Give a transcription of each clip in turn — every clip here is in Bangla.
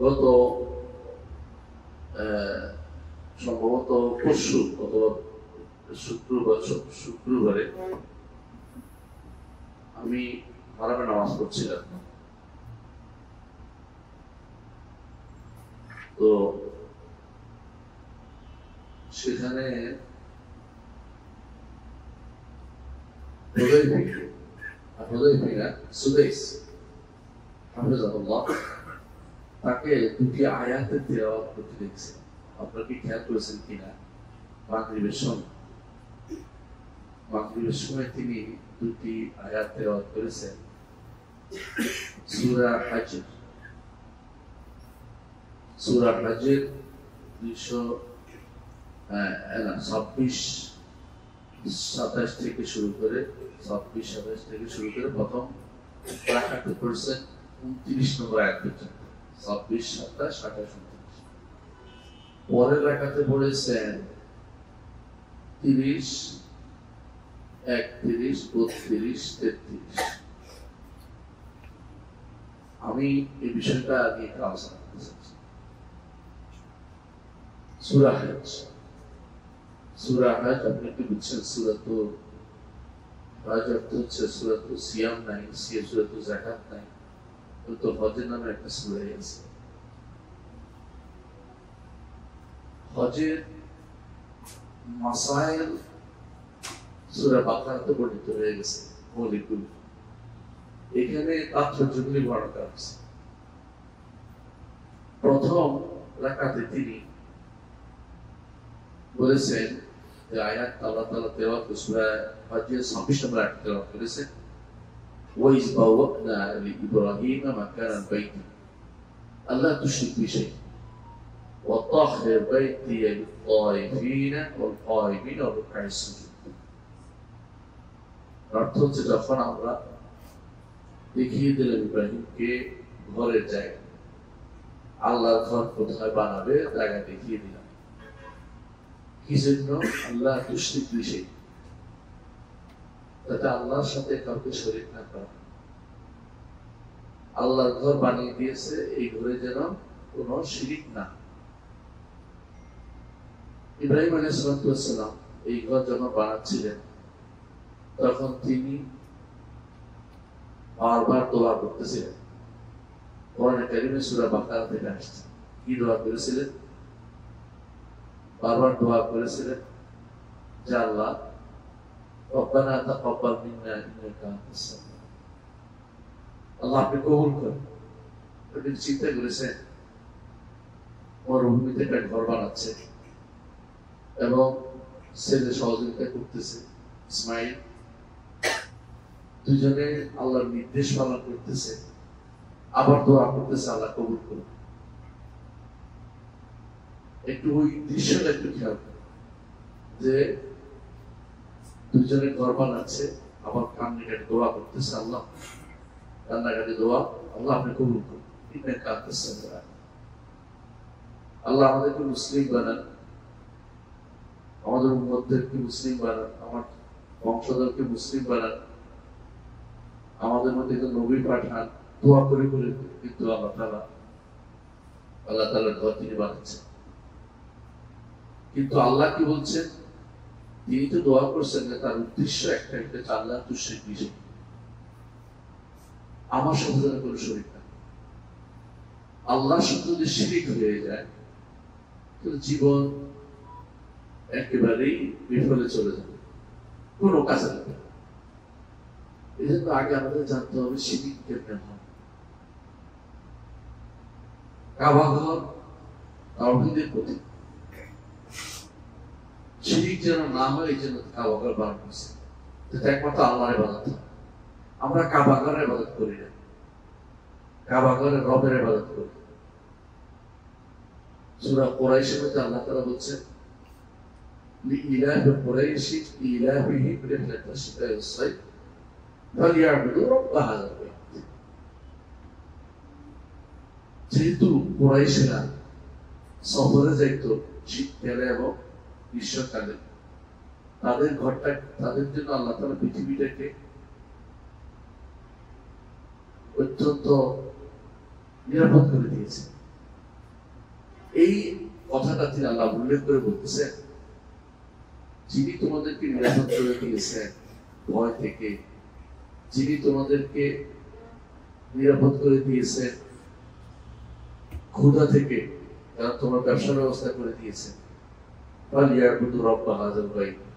গত সম্ভবত পরশু অথবা শুক্রবারে আমি হারামে নামাজ পড়ছিলাম। তো সেখানে তাকে দুটি আয়াতের তেলাওয়াত করতে দেখছি। আপনারা কি খেয়াল করেছেন কিনা? মাগরিবের সময় তিনি দুটি আয়াত তেলাওয়াত করেছেন। সূরা হাজর 26-27 থেকে শুরু করে প্রথম রাকাতে পড়ছেন 29 নম্বর আয়াত পর্যন্ত। 26, 27, 28, 29। পরের রাকাতে পড়েছেন 30, 31, 32, 33। আমি এই বিষয়টা নিয়ে আলোচনা করতে চাচ্ছি। সূরা হাজ আপনি কি বুঝছেন? সূরাতুল হাজ অর্থ হচ্ছে সূরাতুল সিয়াম নাই, সূরাতুল যাকাত নাই, তো হজের নামে একটা সূরা আছে। হজের মাসাইল সূরা বাকারাতে বর্ণিত হয়ে গেছে মৌলিকগুলি। এখানে তাৎপর্যগুলি বর্ণনা করা হয়েছে। প্রথম রাকাতে তিনি বলেছেন যে আয়াত আল্লাহ তাআলা তেলাওয়াত করে সূরা হজের 26 নম্বর আয়াত তেলাওয়াত করেছেন, ওয়াইজ বাওয়ানা লিইব্রাহিম মাকানাল বাইত আল্লা তুশরিক বিশাই ওয়া তাহহির বাইতি লিত-তাইফিনা ওয়াল কায়িমিনা ওয়া রুকআস সুজুদ। অর্থ হচ্ছে যখন আমরা দেখিয়ে দিলেন ইব্রাহিমকে ঘরের জায়গা, আল্লাহর ঘর কোথায় বানাবে জায়গা দেখিয়ে দিলাম। কি জন্য? আল্লাহ তুশরিক বিশাই, যাতে আল্লাহর সাথে কাউকে শরীক না করা। আল্লাহর ঘর বানিয়ে দিয়েছে, এই ঘরে যেন কোনো শিরিক না। ইব্রাহিম আলাইহিস সালাম এই ঘর যখন বানাচ্ছিলেন তখন তিনি বারবার দোয়া করতেছিলেন। কোরআনে কারিমে সূরা বাকারা থেকে আসছে। কি দোয়া করেছিলেন? বারবার দোয়া করেছিলেন যে আল্লাহ রব্বানা তাকাব্বাল মিন্না ইন্নাকা আনতাস সামিউল আলিম, আল্লাহ আপনি কবুল করেন। আপনি চিন্তা করেছেন মরুভূমিতে একটা ঘর বানাচ্ছে এবং ছেলে সহযোগিতা করতেছে, ইসমাইল, দুজনে আল্লাহর নির্দেশ পালন করতেছে, আবার দোয়া করতেছে আল্লাহ কবুল করুন। একটু ওই দৃশ্যটা একটু খেয়াল করুন যে দুজনে ঘর বানাচ্ছে, আবার কান্নাকাটি দোয়া করতেছে, আল্লাহ কান্নাকাটি দোয়া, আল্লাহ আপনি কবুল করুন। ইন্নাকা আনতাস সামিউল আলিম। আল্লাহ আমাদেরকে মুসলিম বানান, আমাদের উম্মতদেরকে মুসলিম বানান, আমার বংশধরকে মুসলিম বানান, আমাদের মধ্যে নবী পাঠান। দোয়া করে করে কিন্তু আল্লাহ তাআলার ঘর তিনি বানাচ্ছেন। কিন্তু আল্লাহ কি বলছেন? তিনি তো দোয়া করছেন না, তার উদ্দেশ্য একটা, আল্লাহ তুশরিক বিশাই, আমার সাথে যেন কোনো শরীক না। আল্লাহর সাথে যদি শিরিক হয়ে যায় তাহলে জীবন একেবারেই বিফলে চলে যাবে, কোনো কাজে লাগবে না। এই জন্য আগে আমাদের জানতে হবে শিরিক কেমনে হয়। কাবা ঘর তাওহীদের প্রতীক, শিরিক যেন না হয় এই জন্য কাবা ঘর বানানো হয়েছে, যেটা একমাত্র আল্লাহর ইবাদত হয়। আমরা কাবা ঘরের ইবাদত করি না, কাবা ঘরের রবের ইবাদত করি। সূরা কুরাইশের মধ্যে আল্লাহ তাআলা বলছেন লিইলাহি কুরাইশি ইলাহিহিম রিহলাতাশ শিতা'i ওয়াস-সাইফ ফালিয়াবুদু রাব্ব হাযাল বাইত। যেহেতু কুরাইশরা সফরে যাইত শীতকালে এবং গ্রীষ্মকালে, তাদের ঘরটা, তাদের জন্য আল্লাহ তাআলা পৃথিবীটাকে অত্যন্ত নিরাপদ করে দিয়েছে। এই কথাটা তিনি আল্লাহ উল্লেখ করে বলতেছেন, যিনি তোমাদেরকে নিরাপদ করে দিয়েছেন ভয় থেকে, যিনি তোমাদেরকে নিরাপদ করে দিয়েছেন ক্ষুধা থেকে, কারণ তোমার ব্যবসার ব্যবস্থা করে দিয়েছেন,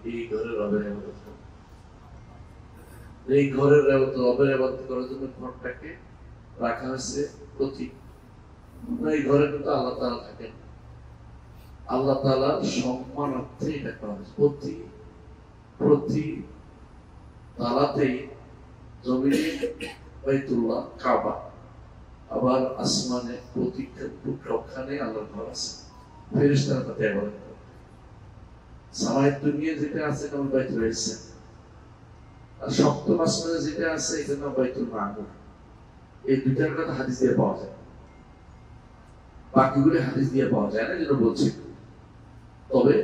এই ঘরের রবের ইবাদত করো। এই ঘরের রবের ইবাদত করার জন্য ঘরটাকে রাখা হয়েছে প্রতীক। এই ঘরে কিন্তু আল্লাহ তাআলা থাকেন, আল্লাহ তাআলার সম্মানার্থে এটা করা হয়েছে। প্রতি তালাতেই জমিনে বাইতুল্লাহ কাবা, আবার আসমানে প্রতিক্ষণে আল্লাহর ঘর আছে, ফেরেশতারা তাতে ইবাদত করে। সামায়ের দুনিয়া যেটা আছে এটা বাইতুল ইজ্জা, আর সপ্তম আসমানে যেটা আছে এটা নাম বাইতুল মামুর। এই দুইটার কথা হাদিস দিয়ে পাওয়া যায়, বাকিগুলো হাদিস দিয়ে পাওয়া যায় না, যেটা বলছি। তবে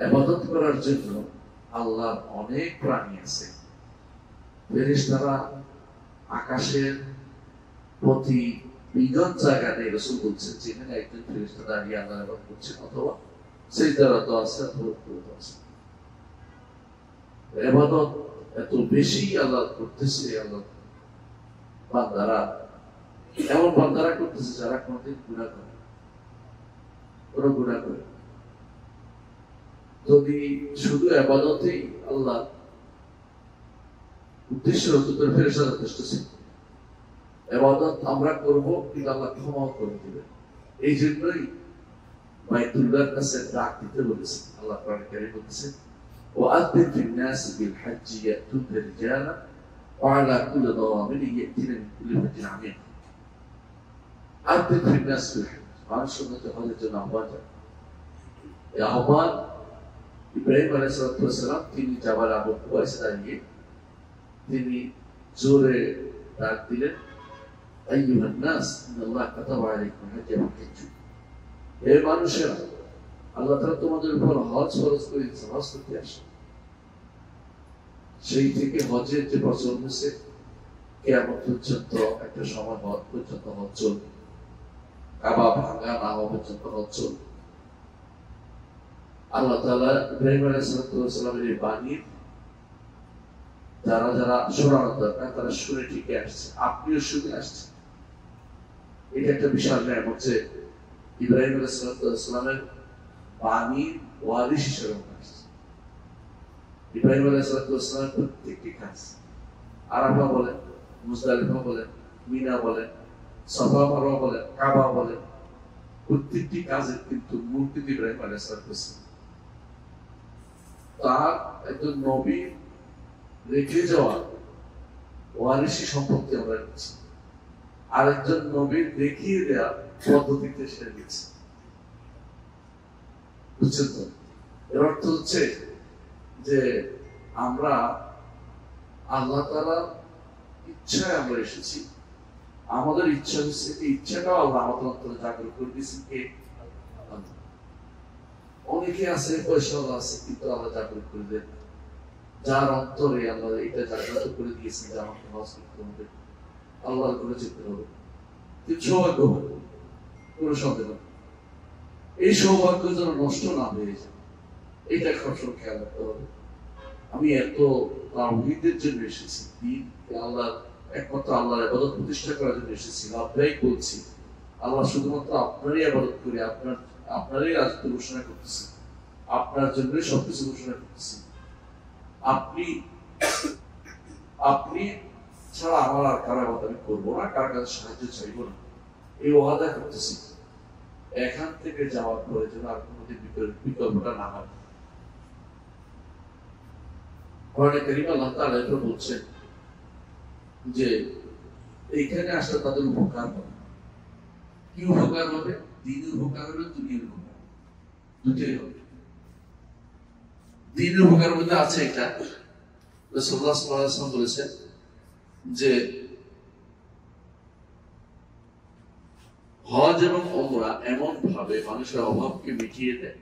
ইবাদত করার জন্য আল্লাহর অনেক প্রাণী আছে। ফেরেশতারা আকাশের প্রতি বিগত জায়গাতে রাসূল বলছেন যেখানে একজন ফেরেশতা দাঁড়িয়ে আল্লাহর ইবাদত করছেন, অথবা সিজদারত আছে অথবা রুকুতে আছে। ইবাদত এত বেশি আল্লাহ করতেছে, আল্লাহ বান্দারা এমন বান্দারা করতেছে যারা কোনোদিন গুনাহ করে, কোনো গুনাহ করে। যদি শুধু ইবাদতেই আল্লাহ উদ্দেশ্য হতো তাহলে ফেরেশতারা যথেষ্ট ছিল। ইবাদত আমরা করব কিন্তু আল্লাহ ক্ষমা করে দিবেন, এই জন্যই বাইতুল্লাহর কাছে ডাক দিতে বলেছেন। আল্লাহ কোরআনে কারীমে বলেছেন, ওয়া'আযিন ফিন-নাসি বিল-হাজ্জি ইয়াতুকা রিজালান ওয়া আলা কুল্লি দাওয়ামিন ইয়াতিনা মিন কুল্লি ফাজ্জিন আমীক। আযিন ফিন-নাসি বিল-হাজ্জ, মানুষের মধ্যে হজের জন্য আহ্বান জানান। এই আহ্বান ইব্রাহিম আলাইহিস সালাম তিনি জাবাল আবু কুবাইসে দাঁড়িয়ে তিনি জোরে ডাক দিলেন, আইয়ুহান নাস ইন্নাল্লাহ কাতাবা আলাইকুম হাজ্জা ফাহজ্জু। হে মানুষেরা, আল্লাহ তাআলা তোমাদের উপর হজ ফরজ করে দিয়েছেন, হজ করতে আসো। সেই থেকে হজের যে প্রচলন হয়েছে কিয়ামত পর্যন্ত একটা সময় পর্যন্ত হজ চলবে, কাবা ভাঙা না হওয়া পর্যন্ত হজ চলবে। আল্লাহ তাআলা ইব্রাহিম আলাইহিস সালামের এই বাণী যারা যারা শোনানোর দরকার তারা শুনে ঠিকই আসছে, আপনিও শুনে আসছেন। এটা একটা বিশাল নিয়ামত যে ইব্রাহিম আলাইহিস সালামের বাণী ওয়ারিশ হিসেবে আসছে। ইব্রাহিম আলাইহিস সালামের প্রত্যেকটি কাজ, আরাফা বলেন, মুজদালিফা বলেন, মিনা বলেন, সাফা মারওয়া বলেন, কাবা বলেন, প্রত্যেকটি কাজের কিন্তু মূল কিন্তু ইব্রাহিম আলাইহিস সালাম। তার একজন নবী রেখে যাওয়া ওয়ারিশি সম্পত্তি আমরা নিচ্ছি, আরেকজন নবীর দেখিয়ে দেওয়া পদ্ধতিতে সে দিচ্ছে। বুঝছেন তো? এর অর্থ হচ্ছে যে আমরা আল্লাহ তাআলার ইচ্ছায় আমরা এসেছি, আমাদের ইচ্ছা হচ্ছে এই ইচ্ছাটাও আল্লাহ আমাদের অন্তরে জাগ্রত করে দিয়েছেন। কে? অনেকে আছে পয়সা আছে কিন্তু আল্লাহ জাগ্রত করে দেন, যার অন্তরে আল্লাহ এটা জাগ্রত করে দিয়েছেন যে আমাকে হজ করতে হবে, আল্লাহর ঘরে যেতে হবে, কিন্তু সৌভাগ্য হবে, কোনো সন্দেহ নেই। এই সৌভাগ্য যেন নষ্ট না হয়ে যায়, এটা সবসময় খেয়াল রাখতে হবে। আমি এত তাওহীদের জন্য এসেছি, দিন আল্লাহ একমাত্র আল্লাহর ইবাদত প্রতিষ্ঠা করার জন্য এসেছি, আপনারাই বলছি আল্লাহ শুধুমাত্র আপনারই ইবাদত করি, আপনারই রাজত্ব ঘোষণা করতেছি, আপনার জন্যই সবকিছু ঘোষণা করতেছি। আপনি ছাড়া আমার আর কারো ইবাদত আমি করবো না, কার কাছে সাহায্য চাইবো না, এই ওয়াদা করতেছি। এখান থেকে যাওয়ার প্রয়োজন আর কোনোদিন বিকল্পটা না হয়। কোরআনে কারীমে আল্লাহ তাআলা এটা বলছেন যে এইখানে আসলে তাদের উপকার হবে। কি উপকার হবে? দ্বীনের উপকার হবে, দুনিয়ার উপকার, দুটোই হবে। দ্বীনের উপকার মধ্যে আছে এটা, রাসূলুল্লাহ সাল্লাল্লাহু আলাইহি ওয়াসাল্লাম বলেছেন যে হজ এবং উমরা এমন ভাবে মানুষের অভাবকে মিটিয়ে দেয়,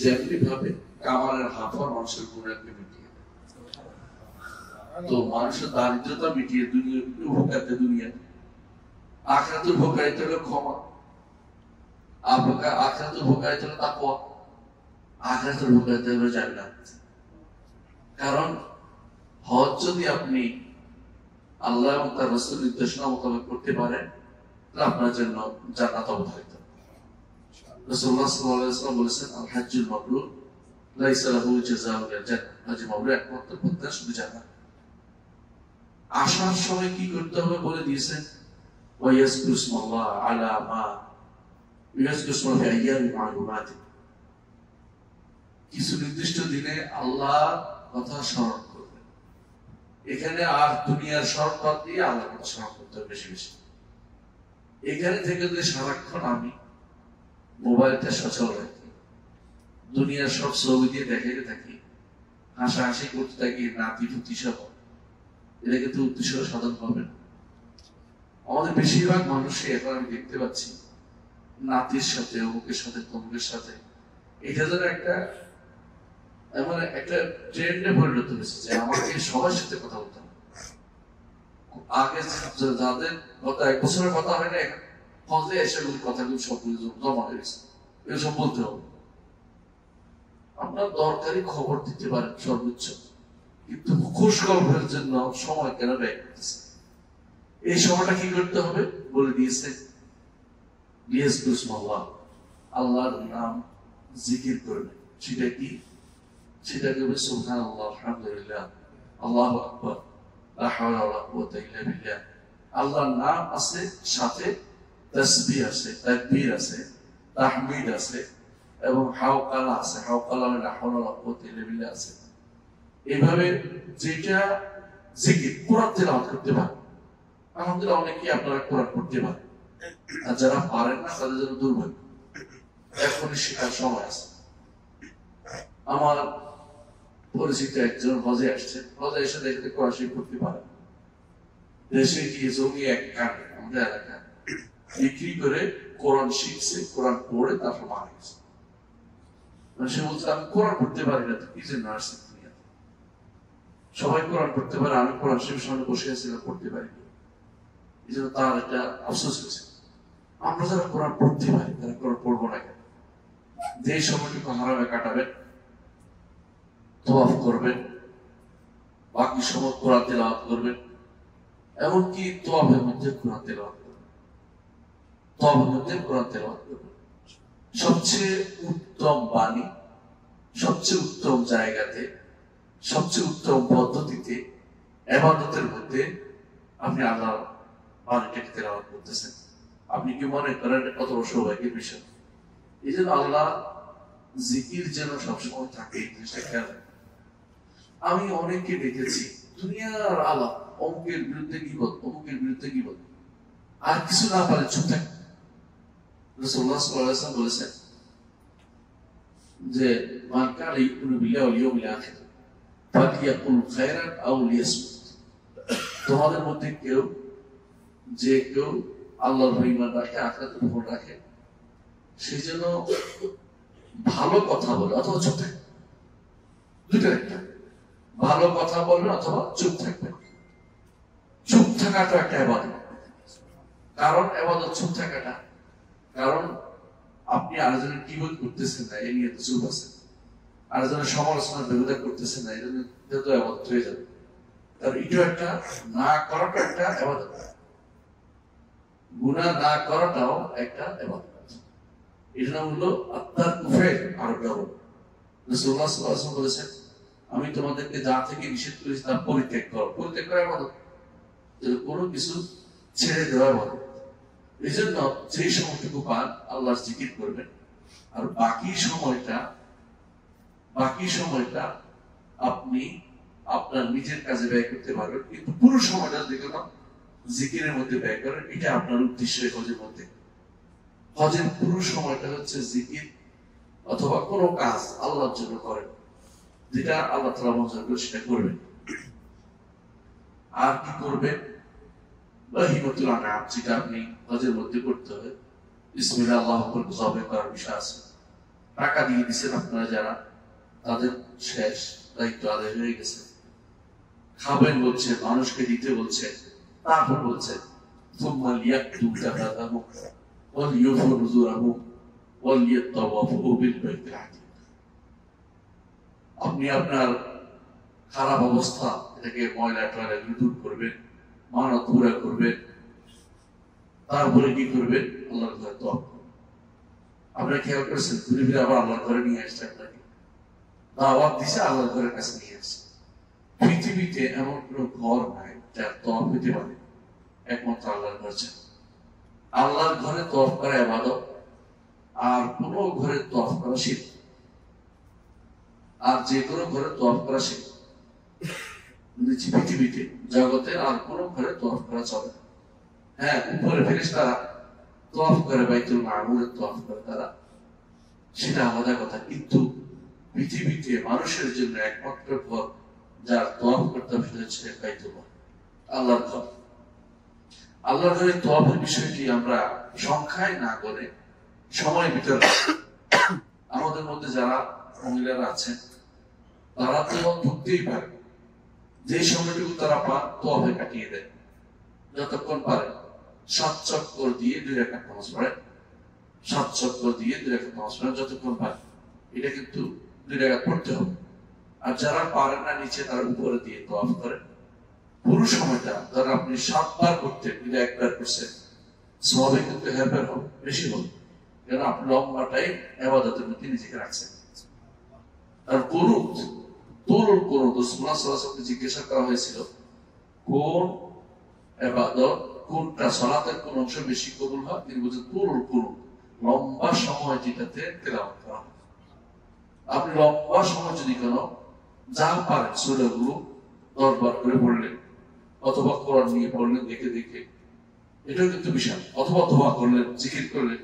যেমনি ভাবে কামারের হাফার মানুষের গুনাহকে মিটিয়ে দেয়। তো মানুষের দারিদ্রতা মিটিয়ে দুনিয়া উপকার দেয়, দুনিয়া আখিরাতের উপকার এটা হলো ক্ষমা। আখিরাতুল ভোগায়ত হলো তাকওয়া, আখিরাতুল ভোগায়ত হলো জান্নাত। কারণ হজ যদি আপনি আল্লাহ এবং তার রাসূলের নির্দেশনা মোতাবেক করতে পারেন তাহলে আপনার জন্য জান্নাত অবধারিত। রাসূলুল্লাহ সাল্লাল্লাহু আলাইহি ওয়াসাল্লাম বলেছেন, আল হাজ্জুল মাবরুর লাইসা লাহু জাযাউন ইল্লা জান্নাহ। হজ মাবরুর একমাত্র প্রত্যাশা শুধু জান্নাত। আসার সময় কি করতে হবে বলে দিয়েছেন, ওয়া ইয়াজকুরু ইসমাল্লাহ আলা মা ইয়াজকুরু ইসমাল্লাহ ফি আইয়ামিন মা'লুমাত। কিছু নির্দিষ্ট দিনে আল্লাহর কথা স্মরণ করবে। এখানে আর দুনিয়ার স্মরণ বাদ দিয়ে আল্লাহর কথা স্মরণ করতে হবে বেশি বেশি। এখানে থেকে যদি সারাক্ষণ আমি মোবাইলটা সচল রাখি, দুনিয়ার সব ছবি দিয়ে দেখাইতে থাকি, হাসাহাসি করতে থাকি, নাতি পুতি সহ, এটা কিন্তু উদ্দেশ্য সাধন হবে না। আমাদের বেশিরভাগ মানুষই এখন আমি দেখতে পাচ্ছি নাতির সাথে, অমুকের সাথে, তমুকের সাথে, এটা যেন একটা মানে একটা ট্রেন্ডে পরিণত হয়েছে যে আমাকে সবার সাথে কথা বলতে হবে। আগে যাদের গত 1 বছরের কথা হয় না, এখন হজে এসে কথাগুলো সবগুলো জমা হয়েছে, এগুলো সব বলতে হবে। আপনার দরকারি খবর দিতে পারেন সর্বোচ্চ, কিন্তু খুশ খবরের জন্য সময় কেন ব্যয় করতেছে? এই সময়টা কি করতে হবে বলে দিয়েছে, আল্লাহর নাম জিকির করবেন। সেটা কি? সেটা করবে সুবহানাল্লাহ, আলহামদুলিল্লাহ, আল্লাহু আকবার, লা হাওলা ওয়ালা কুওয়াতা ইল্লা বিল্লাহ। আল্লাহর নাম আছে, সাথে তাসবিহ আছে, তাকবীর আছে, তাহমিদ আছে এবং হাওকালা আছে। হাওকালা লা হাওলা ওয়ালা কুওয়াতা ইল্লা বিল্লাহ আছে। এইভাবে যেটা জিকির, কোরআন তেলাওয়াত করতে পারেন। আলহামদুলিল্লাহ অনেকেই আপনারা কোরআন পড়তে পারেন, আর যারা পারেন না তাদের জন্য দুর্ভাগ্য, এখনই শেখার সময় আছে। আমার পরিচিত একজন হজে আসছে, হজে এসে দেখতে কোরআন শরীফ পড়তে পারে, দেশে গিয়ে জমি এক কানে আমাদের এলাকায় বিক্রি করে কোরআন শিখছে, কোরআন পড়ে তারপর মারা গেছে। সে বলছে আমি কোরআন পড়তে পারি না, তো কি যে নার্সিং, সবাই কোরআন পড়তে পারে, আমি কোরআন শরীফ সামনে বসে আছিলাম পড়তে পারি। এই জন্য তার একটা আফসোস হয়েছে। আমরা যারা কোরআন পড়তে পারি তারা কোরআন পড়বো না কেন? যে সময়টুকু হারামে কাটাবেন, তওয়াফ করবেন, বাকি সময় কোরআন তেলাওয়াত করবেন, এমনকি তওয়াফের মধ্যে কোরআন তেলাওয়াত করবেন, তওয়াফের মধ্যে কোরআন তেলাওয়াত করবেন। সবচেয়ে উত্তম বাণী, সবচেয়ে উত্তম জায়গাতে, সবচেয়ে উত্তম পদ্ধতিতে, ইবাদতের মধ্যে আপনি আল্লাহর বাণীটাকে তেলাওয়াত করতেছেন। আপনি কি মনে করেন কত সৌভাগ্যের বিষয়? এই জন্য আল্লাহ জিকির যেন সবসময় থাকে, এই জিনিসটা খেয়াল রাখবেন। আমি অনেককে দেখেছি দুনিয়ার আলাপ, অমুকের বিরুদ্ধে গীবত, অমুকের বিরুদ্ধে গীবত, আর কিছু না পারে চুপ থাকে। রাসূলুল্লাহ সাল্লাল্লাহু আলাইহি ওয়াসাল্লাম বলেছেন যে মান কানা ইউমিনু বিল্লাহি ওয়াল ইয়াউমিল আখির ফালিয়াকুল খায়রান আও লিয়াসমুত। তোমাদের মধ্যে কেউ আল্লাহর উপর ঈমান রাখে, আখিরাতের উপর রাখে, সে যেন ভালো কথা বলে অথবা চুপ থাকে। দুটো একটা, ভালো কথা বলবেন অথবা চুপ থাকবেন। চুপ থাকাটা একটা ইবাদত। কারণ ইবাদত চুপ থাকাটা, কারণ আপনি আরেকজনের কিবত করতেছেন না, এই নিয়ে তো চুপ আছেন, আরেকজনের সমালোচনার বিরোধিতা করতেছেন না, এই জন্য তো ইবাদত হয়ে যাবে। কারণ এটা একটা, না করাটা একটা ইবাদত, গুনাহ না করাটাও একটা ইবাদত। এর নাম হলো আত্মার কুফের আরবি হলো। রাসূলুল্লাহ সাল্লাল্লাহু আলাইহি ওয়াসাল্লাম বলেছেন, আমি তোমাদেরকে যা থেকে নিষেধ করেছি তা পরিত্যাগ করো। পরিত্যাগ করা ইবাদত, কোনো কিছু ছেড়ে দেওয়া ইবাদত। এই জন্য যেই সময়টুকু পান আল্লাহর জিকির করবেন, আর বাকি সময়টা আপনি আপনার নিজের কাজে ব্যয় করতে পারবেন, কিন্তু পুরো সময়টা যেকোনো জিকিরের মধ্যে ব্যয় করেন। এটা আপনার উদ্দেশ্য হজের মধ্যে। হজের পুরো সময়টা হচ্ছে জিকির অথবা কোনো কাজ আল্লাহর জন্য করেন, যেটা আল্লাহ তাআলা মঞ্জুর করে সেটা করবেন। আর কি করবেন? বাহিমাতুল আনআম, যেটা আপনি হজের মধ্যে করতে হবে। বিসমিল্লাহ, আল্লাহু আকবার জবে করার বিষয় আছে। টাকা দিয়ে দিচ্ছেন আপনারা যারা, তাদের শেষ দায়িত্ব আদায় হয়ে গেছে। খাবেন বলছে, মানুষকে দিতে বলছে, তারপর বলছে সুম্মা লিয়াকতু যাকাতাহু ওয়া লিউফু নুযুরাহু ওয়ালিয়াতাওয়াফু বিল বাইতিল আতীক। আপনি আপনার খারাপ অবস্থা এটাকে ময়লা টয়লা দূর করবেন, মানত পুরা করবেন, তারপরে কি করবেন? আল্লাহর ঘরে তওয়াফ করবেন। আপনারা খেয়াল করেছেন ঘুরে ফিরে আবার আল্লাহর ঘরে নিয়ে আসছে, আপনাকে দাওয়াত দিছে, আল্লাহর ঘরের কাছে নিয়ে আসছে। পৃথিবীতে এমন কোন ঘর নাই যার তওয়াফ হইতে পারে, একমাত্র আল্লাহর ঘর ছাড়া। আল্লাহর ঘরে তওয়াফ করা ইবাদত, আর কোন ঘরে তওয়াফ করা শিরক। আর যে কোনো ঘরে তওয়াফ করা শিরক। পৃথিবীতে জগতে আর কোন ঘরে তওয়াফ করা চলে না। হ্যাঁ, উপরে ফেরেশতারা তওয়াফ করে, বাইতুল মামুরে তওয়াফ করে তারা, সেটা আলাদা কথা। কিন্তু পৃথিবীতে মানুষের জন্য একমাত্র ঘর যার তওয়াফ করতে হবে সেটা হচ্ছে বাইতুল্লাহ, আল্লাহর ঘর। আল্লাহর ঘরে তওয়াফের বিষয়টি আমরা সংখ্যায় না করে সময় ভিতরে, আমাদের মধ্যে যারা মহিলারা আছেন তারা তো ঢুকতেই পারে, যে সময়টুকু তারা পান তওয়াফে কাটিয়ে দেয়, যতক্ষণ পারে 7 চক্কর দিয়ে 2 রাকাত নামাজ পড়ে, 7 চক্কর দিয়ে 2 রাকাত নামাজ পড়ে যতক্ষণ পারে। এটা কিন্তু 2 রাকাত পড়তে হবে। আর যারা পারে না নিচে, তারা উপরে দিয়ে তওয়াফ করে। পুরো সময়টা ধর আপনি 7 বার করতে, কিন্তু 1 বার করছেন, সওয়াবে কিন্তু হেরফের হবে, বেশি হবে, কারণ আপনি লম্বাটাই ইবাদতের মধ্যে নিজেকে রাখছেন। আর কুনুত, তুলুল কুনুত, রাসূলুল্লাহ সাল্লাল্লাহু আলাইহি ওয়াসাল্লামকে জিজ্ঞাসা করা হয়েছিল কোন ইবাদত, কোনটা সালাতের কোন অংশ বেশি কবুল হয়? তিনি বলছেন তুলুল কুনুত, লম্বা সময় যেটাতে তেলাওয়াত করা হয়। আপনি লম্বা সময় যদি কোনো যা পারেন সূরাগুলো 10 বার করে পড়লেন, অথবা কোরআন নিয়ে পড়লেন দেখে দেখে, এটাও কিন্তু বিশাল। অথবা দোয়া করলেন, জিকির করলেন,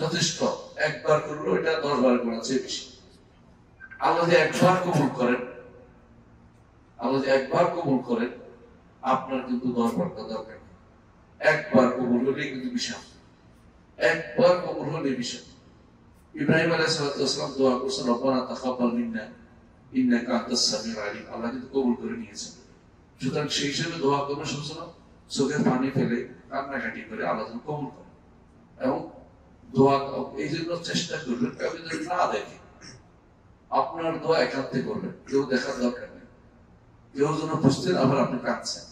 যথেষ্ট। 1 বার করলেও এটা 10 বার করার চেয়ে বেশি। আল্লাহ যদি 1 বার কবুল করেন, আল্লাহ যদি 1 বার কবুল করেন, আপনার কিন্তু 10 বার করা দরকার নেই। 1 বার কবুল হলেই কিন্তু বিশাল, 1 বার কবুল হলেই বিশাল। ইব্রাহিম আলাইহিস সালাম দোয়া করছেন, রব্বানা তাকাব্বাল মিন্না ইন্নাকা আনতাস সামিউল আলিম। আল্লাহ কিন্তু কবুল করে নিয়েছেন। সুতরাং সেই হিসেবে দোয়া করবেন, সবসময় চোখে পানি ফেলে কান্নাকাটি করে আল্লাহ যেন কবুল করে। এবং দোয়া এই জন্য চেষ্টা করবেন কাউকে যেন না দেখে, আপনার দোয়া একান্তে করবেন, কেউ দেখার দরকার নেই। কেউ যেন বুঝতেন আবার আপনি কাঁদছেন,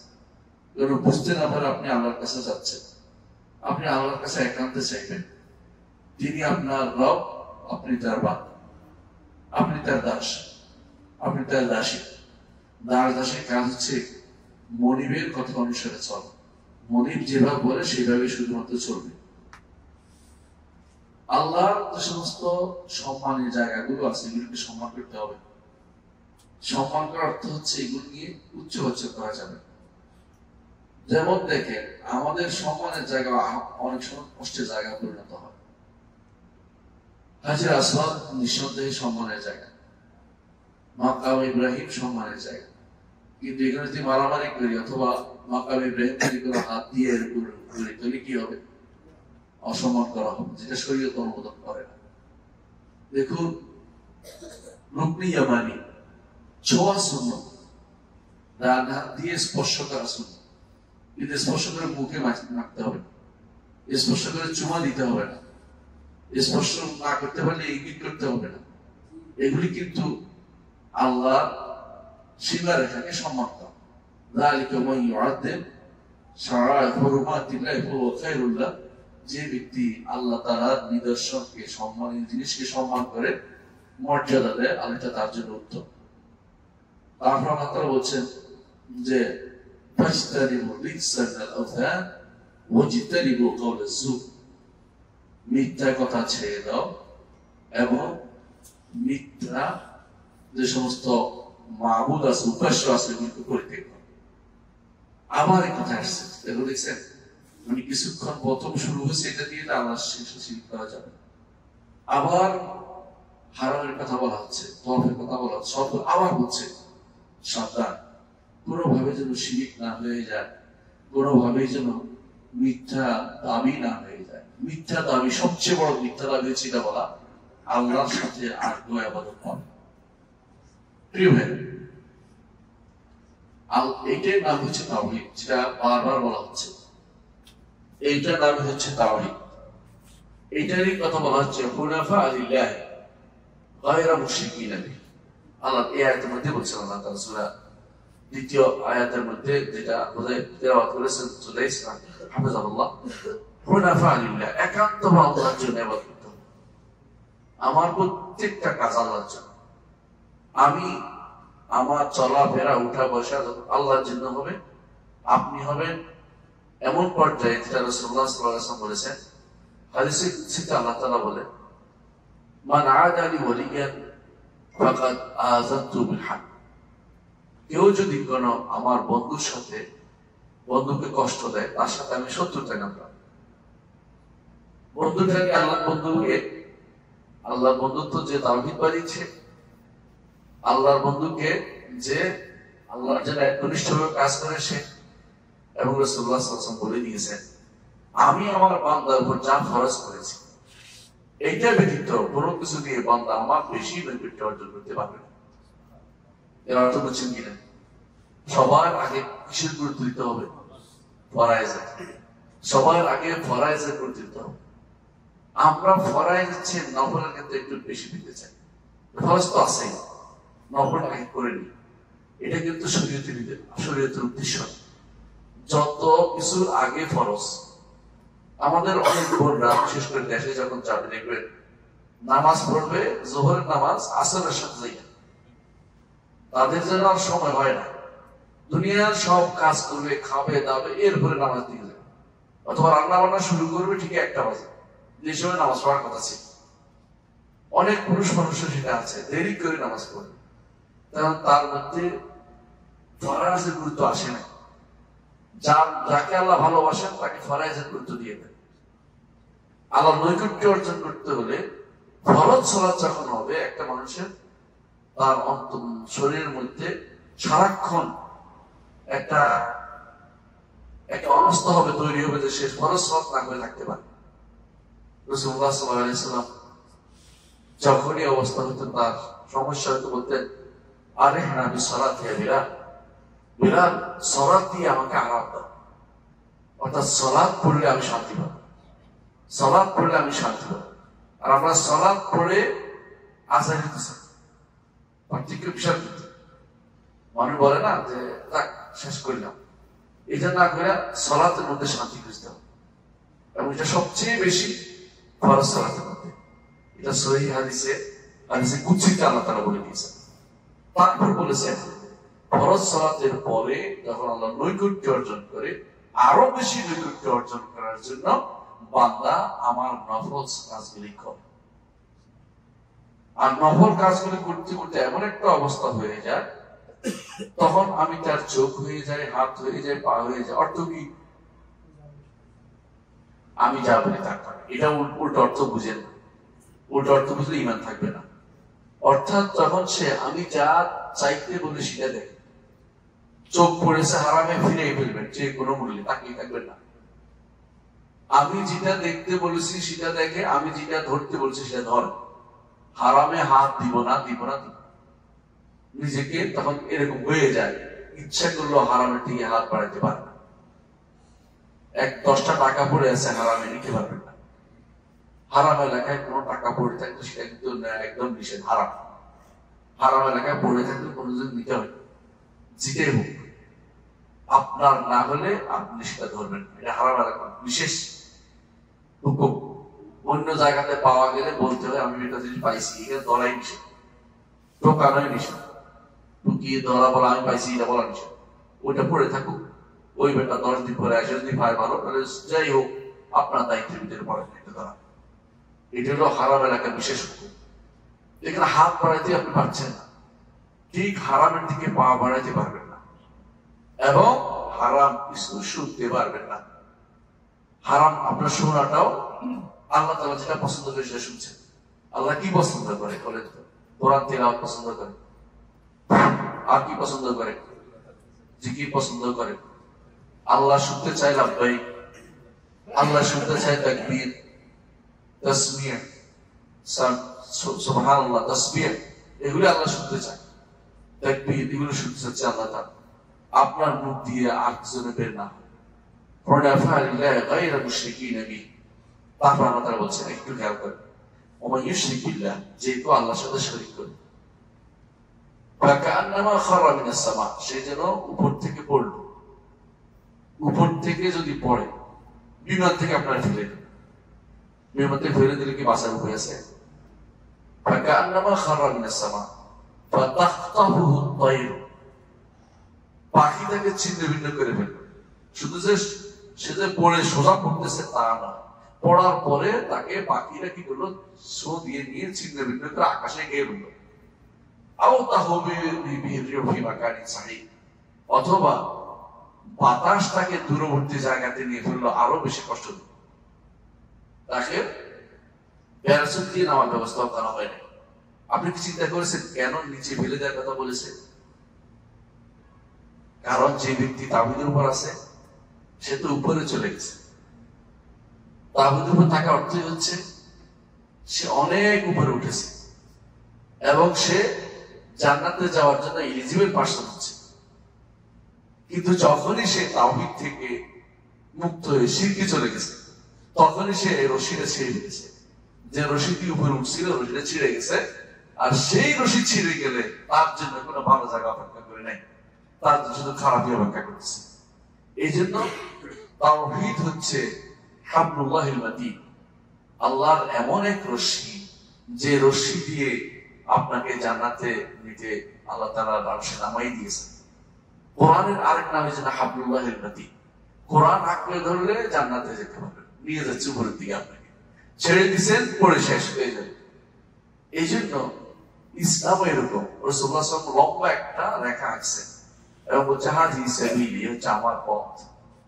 কেউ বুঝতেন আবার আপনি আল্লাহর কাছে যাচ্ছেন। আপনি আল্লাহর কাছে একান্তে চাইবেন, তিনি আপনার রব, আপনি তার বান্দা, আপনি তার দাস, আপনি তার দাসী। দাস দাসের কাজ হচ্ছে মনিবের কথা অনুসারে চলা। মনিব যেভাবে বলে সেভাবে শুধুমাত্র চলবে। আল্লাহর যে সমস্ত সম্মানের জায়গাগুলো আছে, এগুলোকে সম্মান করতে হবে। সম্মান করার অর্থ হচ্ছে এগুলো নিয়ে উচ্চ করা যাবে। যেমন দেখেন, আমাদের সম্মানের জায়গা অনেক সময় কষ্টের জায়গা পরিণত হয়। হাজরে আসওয়াদ নিঃসন্দেহে সম্মানের জায়গা, মাকাম ইব্রাহিম সম্মানের জায়গা। কিন্তু এখানে যদি মারামারি করি অথবা মাকাম ইব্রাহিম যদি কোনো হাত দিয়ে করি, তাহলে কি হবে? অসম্মান করা হবে, যেটা শরীয়ত অনুমোদন করে না। দেখুন, রুকনি ইয়ামানি ছোঁয়া সুন্নাত, ডান হাত দিয়ে স্পর্শ করা সুন্নাত, কিন্তু স্পর্শ করে মুখে মাখতে হবে না, স্পর্শ করে চুমা দিতে হবে না, স্পর্শ না করতে পারলে ইঙ্গিত করতে হবে না। এগুলি কিন্তু আল্লাহ সীমা রেখাকে সম্মান করা। যালিকা মান ইউআযযিম শাআইর হুরমাতিল্লাহি ফাহুয়া খায়রুল লাহ। যে ব্যক্তি আল্লাহ তাআলার নিদর্শনকে, সম্মানীয় জিনিসকে সম্মান করে, মর্যাদা দেয়, আল্লাহ তার জন্য উত্তম। তারপর আল্লাহ তাআলা বলছেন যে ফাজতানিবু রিজসা মিনাল আওথান ওয়াজতানিবু কাওলাজ যুর। মিথ্যা কথা ছেড়ে দাও এবং মিথ্যা যে সমস্ত মাবুদ আছে, উপাস্য আছে, এগুলোকে পরিত্যাগ করো। আবার এই কথা আসছে, দেখো দেখছেন, মানে কিছুক্ষণ প্রথম শুরু হয়েছে এটা দিয়ে, আল্লাহ শেষ করা যাবে। আবার হারামের কথা বলা হচ্ছে, তওয়াফের কথা বলা হচ্ছে, সব আবার হচ্ছে সাবধান, কোনোভাবে যেন শিরক না হয়ে যায়, কোনোভাবেই যেন মিথ্যা দাবি না হয়ে যায়। মিথ্যা দাবি, সবচেয়ে বড় মিথ্যা দাবি হচ্ছে এটা বলা আল্লাহর সাথে আর কোনো ইবাদত করে। প্রিয় ভাই, এইটার নাম হচ্ছে তাওহীদ, যেটা বারবার বলা হচ্ছে। এইটার নাম হচ্ছে তাওহীদ। এইটারই কথা বলা হচ্ছে হুনাফা লিল্লাহ গায়রা মুশরিকিন বিহি। আল্লাহ এই আয়াতের মধ্যে বলছেন, আল্লাহ তাআলা সূরা দ্বিতীয় আয়াতের মধ্যে যেটা বোঝায় তেলাওয়াত করেছেন সুলাইস হাফিজাহুল্লাহ, হুনাফা লিল্লাহ, একান্তভাবে আল্লাহর জন্য ইবাদত করতে হবে। আমার প্রত্যেকটা কাজ আল্লাহর জন্য, আমি আমার চলাফেরা উঠা বসা আল্লাহর জন্য হবে। আপনি হবেন এমন পর্যায়ে যেটা রাসূলুল্লাহ সাল্লাল্লাহু আলাইহি ওয়াসাল্লাম বলেছেন, হাদিসে কুদসিতে আল্লাহ তাআলা বলেন, মান আদা লি ওয়ালিয়ান ফাকাদ আযানতু বিল হক। কেউ যদি কোনো আমার বন্ধুর সাথে বন্ধুকে কষ্ট দেয়, তার সাথে আমি শত্রুতা নামলাম। বন্ধুটাকে আল্লাহর বন্ধুত্ব যে তাওহীদ বাড়িয়েছে, আল্লাহর বন্ধুকে যে আল্লাহর জন্য একনিষ্ঠভাবে কাজ করে সে, এবং রাসূলুল্লাহ সাল্লাল্লাহু আলাইহি ওয়াসাল্লাম বলে দিয়েছেন, আমি আমার বান্দার উপর যা ফরজ করেছি এইটা ব্যতীত কোনো কিছু দিয়ে বান্দা আমার বেশি নৈকট্য অর্জন করতে পারবে না। এর অর্থ বুঝছেন কিনা? সবার আগে কিসের গুরুত্ব দিতে হবে? ফরায়েজের। সবার আগে ফরায়েজের গুরুত্ব দিতে হবে। আমরা ফরায়েজ হচ্ছে নফলের ক্ষেত্রে একটু বেশি দিতে চাই। ফরজ তো আছেই, নফল আগে করে নি, এটা কিন্তু শরীয়তের উদ্দেশ্য। যত কিছুর আগে ফরজ। আমাদের অনেক বোনরা বিশেষ করে দেশে যখন যাবে দেখবেন নামাজ পড়বে, জোহরের নামাজ আসরের সাথে যাই, তাদের জন্য আর সময় হয় না। দুনিয়ার সব কাজ করবে, খাবে দাবে, এরপরে নামাজ দিয়ে যাবে, অথবা রান্না বান্না শুরু করবে ঠিক 1টা বাজে, যে সময় নামাজ পড়ার কথা ছিল। অনেক পুরুষ মানুষের সেটা আছে, দেরি করে নামাজ পড়বে, কারণ তার মধ্যে ফরজের গুরুত্ব আসে না। যাকে আল্লাহ ভালোবাসেন তাকে ফরজের গুরুত্ব দিয়ে দেন। আল্লাহ নৈকট্য অর্জন করতে হলে ফরজ সালাত যখন হবে, একটা মানুষের তার শরীরের মধ্যে সারাক্ষণ একটা অবস্থা হবে, তৈরি হবে যে সে ফরজ সালাত না করে থাকতে পারে। রাসূলুল্লাহ সাল্লাল্লাহু আলাইহি ওয়াসাল্লাম যখনই অবস্থা হতো তার সমস্যা হতো, বলতেন, আরে হ্যাঁ আমি সালাত হে বিলাল, সালাত দিয়ে আমাকে আরাম দাও। অর্থাৎ সালাত পড়লে আমি শান্তি পাবো, সালাত পড়লে আমি শান্তি পাবো। আর আমরা সালাত পড়ে আজান দিতেছি, পার্থক্য বিশাল। মানুষ বলে না যে যাক শেষ করলাম, এটা না করে সালাতের মধ্যে শান্তি খুঁজতে হবে, এবং এটা সবচেয়ে বেশি ফরজ সালাতের মধ্যে। এটা সহিহ হাদিসে কুদসিতে আল্লাহ তাআলা বলে দিয়েছেন। তারপর বলেছেন ফরজ সালাতের পরে যখন আল্লাহ নৈকট্য অর্জন করে, আরো বেশি নৈকট্য অর্জন করার জন্য বান্দা আমার নফল কাজগুলি করে। আর নফল কাজগুলি করতে করতে এমন একটা অবস্থা হয়ে যায়, তখন আমি তার চোখ হয়ে যায়, হাত হয়ে যায়, পা হয়ে যায়। অর্থ কি? আমি যা বলি তা করে। এটা উল্টো অর্থ বুঝেন, উল্টো অর্থ বুঝলে ঈমান থাকবে না। অর্থাৎ যখন সে আমি যা চাইতে বলি সেটা দেখে, চোখ পড়েছে হারামে, ফিরে ফেলবেন যে কোনো মূল্যে, তাকিয়ে থাকবেন না। আমি যেটা দেখতে বলেছি সেটা দেখে, আমি যেটা ধরতে বলছি সেটা ধরে। হারামে হাত দিব না। নিজেকে তখন এরকম হয়ে যায়, ইচ্ছা করলো হারামের দিকে হাত বাড়াইতে পারে না। 10টা টাকা পড়ে আছে, হারামে নিতে পারবেন না। হারাম এলাকায় কোনো টাকা পড়ে থাকলে সেটা কিন্তু একদম নিষেধ, হারাম। হারাম এলাকায় পড়ে থাকলে কোনো দিন নিতে হয়, জিতেই হোক, আপনার না হলে আপনি সেটা ধরবেন। এটা হারাম এলাকা, বিশেষ হুকুম। অন্য জায়গাতে পাওয়া গেলে বলতে হয় আমি এটা জিনিস পাইছি, এটা ধরাই নিষেধ, টোকানোই নিষেধ। টুকিয়ে ধরা বলা আমি পাইছি এটা বলা নিষেধ। ওইটা পড়ে থাকুক, ওই বেটা 10 দিন পরে আসে, যদি পায় ভালো, তাহলে যাই হোক আপনার দায়িত্বের ভিতরে পড়ে থাকতে ধরা। এটা হলো হারাম এলাকার বিশেষ হুকুম। এখানে হাত বাড়াইতে আপনি পারছেন না, ঠিক হারামের দিকে পা বাড়াইতে পারবেন না, এবং হারাম কিছু শুনতে পারবেন না। হারাম আপনার শোনাটাও আল্লাহ তাআলা যেটা পছন্দ করে সেটা শুনছেন। আল্লাহ কি পছন্দ করে? বলে কোরআন তিলাওয়াত পছন্দ করে, আর কি পছন্দ করে? জিকির পছন্দ করে। আল্লাহ শুনতে চায় লাব্বাইক, আল্লাহ শুনতে চায় তাকবীর, তাসবিহ, সুবহানাল্লাহ, তাসবিহ, এগুলো আল্লাহ শুনতে চায়। তাকবীর এগুলো শুনতে চাচ্ছে আল্লাহ তাআলা। আপনার মুখ দিয়ে আর কিছু বের না হয়। হুনাফা লিল্লাহি গায়রা মুশরিকিন বিহি, তারপর আল্লাহ তাআলা বলছেন, একটু খেয়াল করেন, ওয়া ইউশরিক বিল্লাহ, যে কেউ আল্লাহর সাথে শরীক করে, ফাকান্নামা খাররা মিনাস সামা, সে যেন উপর থেকে পড়ল। উপর থেকে যদি পড়ে, বিমান থেকে আপনার ফেলে দেন, বিমান থেকে ফেলে দিলে কি বাঁচার উপায় আছে? ফাকান্নামা খাররা মিনাস সামা ফাতাখতাফুহু আত-তায়র, পাখি তাকে ছিন্ন ভিন্ন করে ফেলবে। শুধু যে সে যে পড়ে সোজা পড়তেছে তা না, পড়ার পরে তাকে পাখিরা কি করলো, শো দিয়ে নিয়ে ছিন্ন ভিন্ন করে আকাশে গিয়ে বলল, অথবা বাতাস তাকে দূরবর্তী জায়গাতে নিয়ে ফেললো, আরো বেশি কষ্ট দিল। তাকে প্যারাসুট দিয়ে নামার ব্যবস্থাও করা হয় না। আপনি কি চিন্তা করেছেন কেন নিচে ফেলে দেওয়ার কথা বলেছে? কারণ যে ব্যক্তি তাওহীদের উপর আছে সে তো উপরে চলে গেছে। তাওহীদের উপর থাকা অর্থই হচ্ছে সে অনেক উপরে উঠেছে এবং সে জান্নাতে যাওয়ার জন্য এলিজিবল পারসন হচ্ছে। কিন্তু যখনই সে তাওহীদ থেকে মুক্ত হয়ে শিরকে চলে গেছে, তখনই সে রশিটা ছিঁড়ে ফেলেছে। যে রশিটি উপরে উঠছিল রশিটা ছিঁড়ে গেছে, আর সেই রশি ছিঁড়ে গেলে তার জন্য কোনো ভালো জায়গা অপেক্ষা করে নাই, তার জন্য শুধু খারাপই অপেক্ষা করতেছে। এই জন্য তাওহীদ হচ্ছে হাবলুল্লাহিল মাতিন, আল্লাহর এমন এক রশি, যে রশি দিয়ে আপনাকে জান্নাতে নিতে আল্লাহ তাআলা রাশি নামাই দিয়েছেন। কোরআনের আরেক নাম হচ্ছে হাবলুল্লাহিল মাতিন, কোরআন আঁকড়ে ধরলে জান্নাতে যেতে পারবে, নিয়ে যাচ্ছে উপরের দিকে, আপনাকে ছেড়ে দিচ্ছেন পড়ে শেষ হয়ে যাবে। এই জন্য ইসলাম এরকম, রাসূলুল্লাহ সাল্লাল্লাহু আলাইহি ওয়াসাল্লাম লম্বা একটা রেখা আঁকছে এবং বলছে হাজি সাবিলি, হচ্ছে আমার পথ,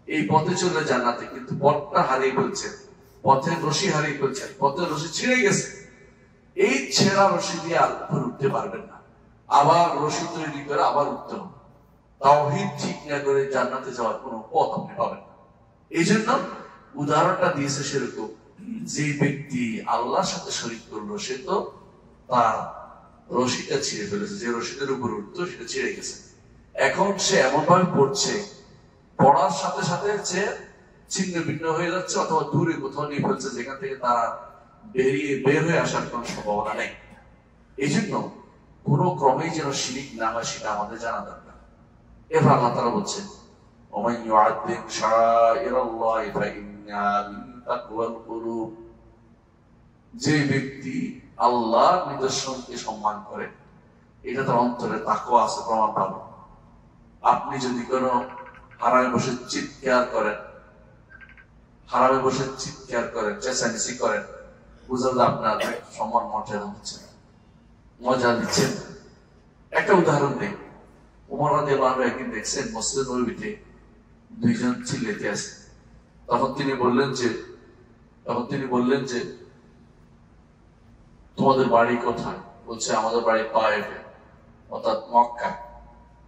এই পথে চলে জান্নাতে। কিন্তু পথটা হারিয়ে ফেলছেন, পথের রশি হারিয়ে ফেলছেন, পথের রশি ছিঁড়ে গেছে। এই ছেঁড়া রশি দিয়ে আর উপরে উঠতে পারবেন না, আবার রশি তৈরি করে আবার উঠতে হবে। তাওহীদ ঠিক না করে জান্নাতে যাওয়ার কোনো পথ আপনি পাবেন না। এই জন্য উদাহরণটা দিয়েছে সেরকম, যে ব্যক্তি আল্লাহর সাথে শরীক করলো সে তো তার রশিটা ছিঁড়ে ফেলেছে, যে রশিদের উপর উঠতো সেটা ছিঁড়ে গেছে। এখন সে এমন ভাবে পড়ছে, পড়ার সাথে সাথে সে ছিন্ন ভিন্ন হয়ে যাচ্ছে, অথবা দূরে কোথাও নিয়ে ফেলছে, যেখান থেকে তারা বের হয়ে আসার কোন সম্ভাবনা নেই। এই জন্য কোন ক্রমেই যেন শিরিক না হয় সেটা আমাদের জানা দরকার। এবার আল্লাহ তাআলা বলছেন, ওমান ইউআযযিম শাআইরাল্লাহি ফাইন্নাহা মিন তাকওয়াল কুলুব, যে ব্যক্তি আল্লাহর নিদর্শনকে সম্মান করে এটা তার অন্তরে তাকওয়া আছে, প্রমাণ পাবে। আপনি যদি কোনো হারামে বসে চিৎকার করেন, হারামে বসে চিৎকার করেন, চেঁচামেচি করেন, বুঝা যায় আপনার সম্মান মর্যাদা হচ্ছে না, মজা দিচ্ছেন। একটা উদাহরণ দেই, ওমর রাদিয়াল্লাহু আনহু একদিন দেখছেন মসজিদ নববীতে দুইজন চিল্লাতে আছে। তখন তিনি বললেন যে তোমাদের বাড়ি কোথায়? বলছে আমাদের বাড়ি তায়েফে, অর্থাৎ মক্কা।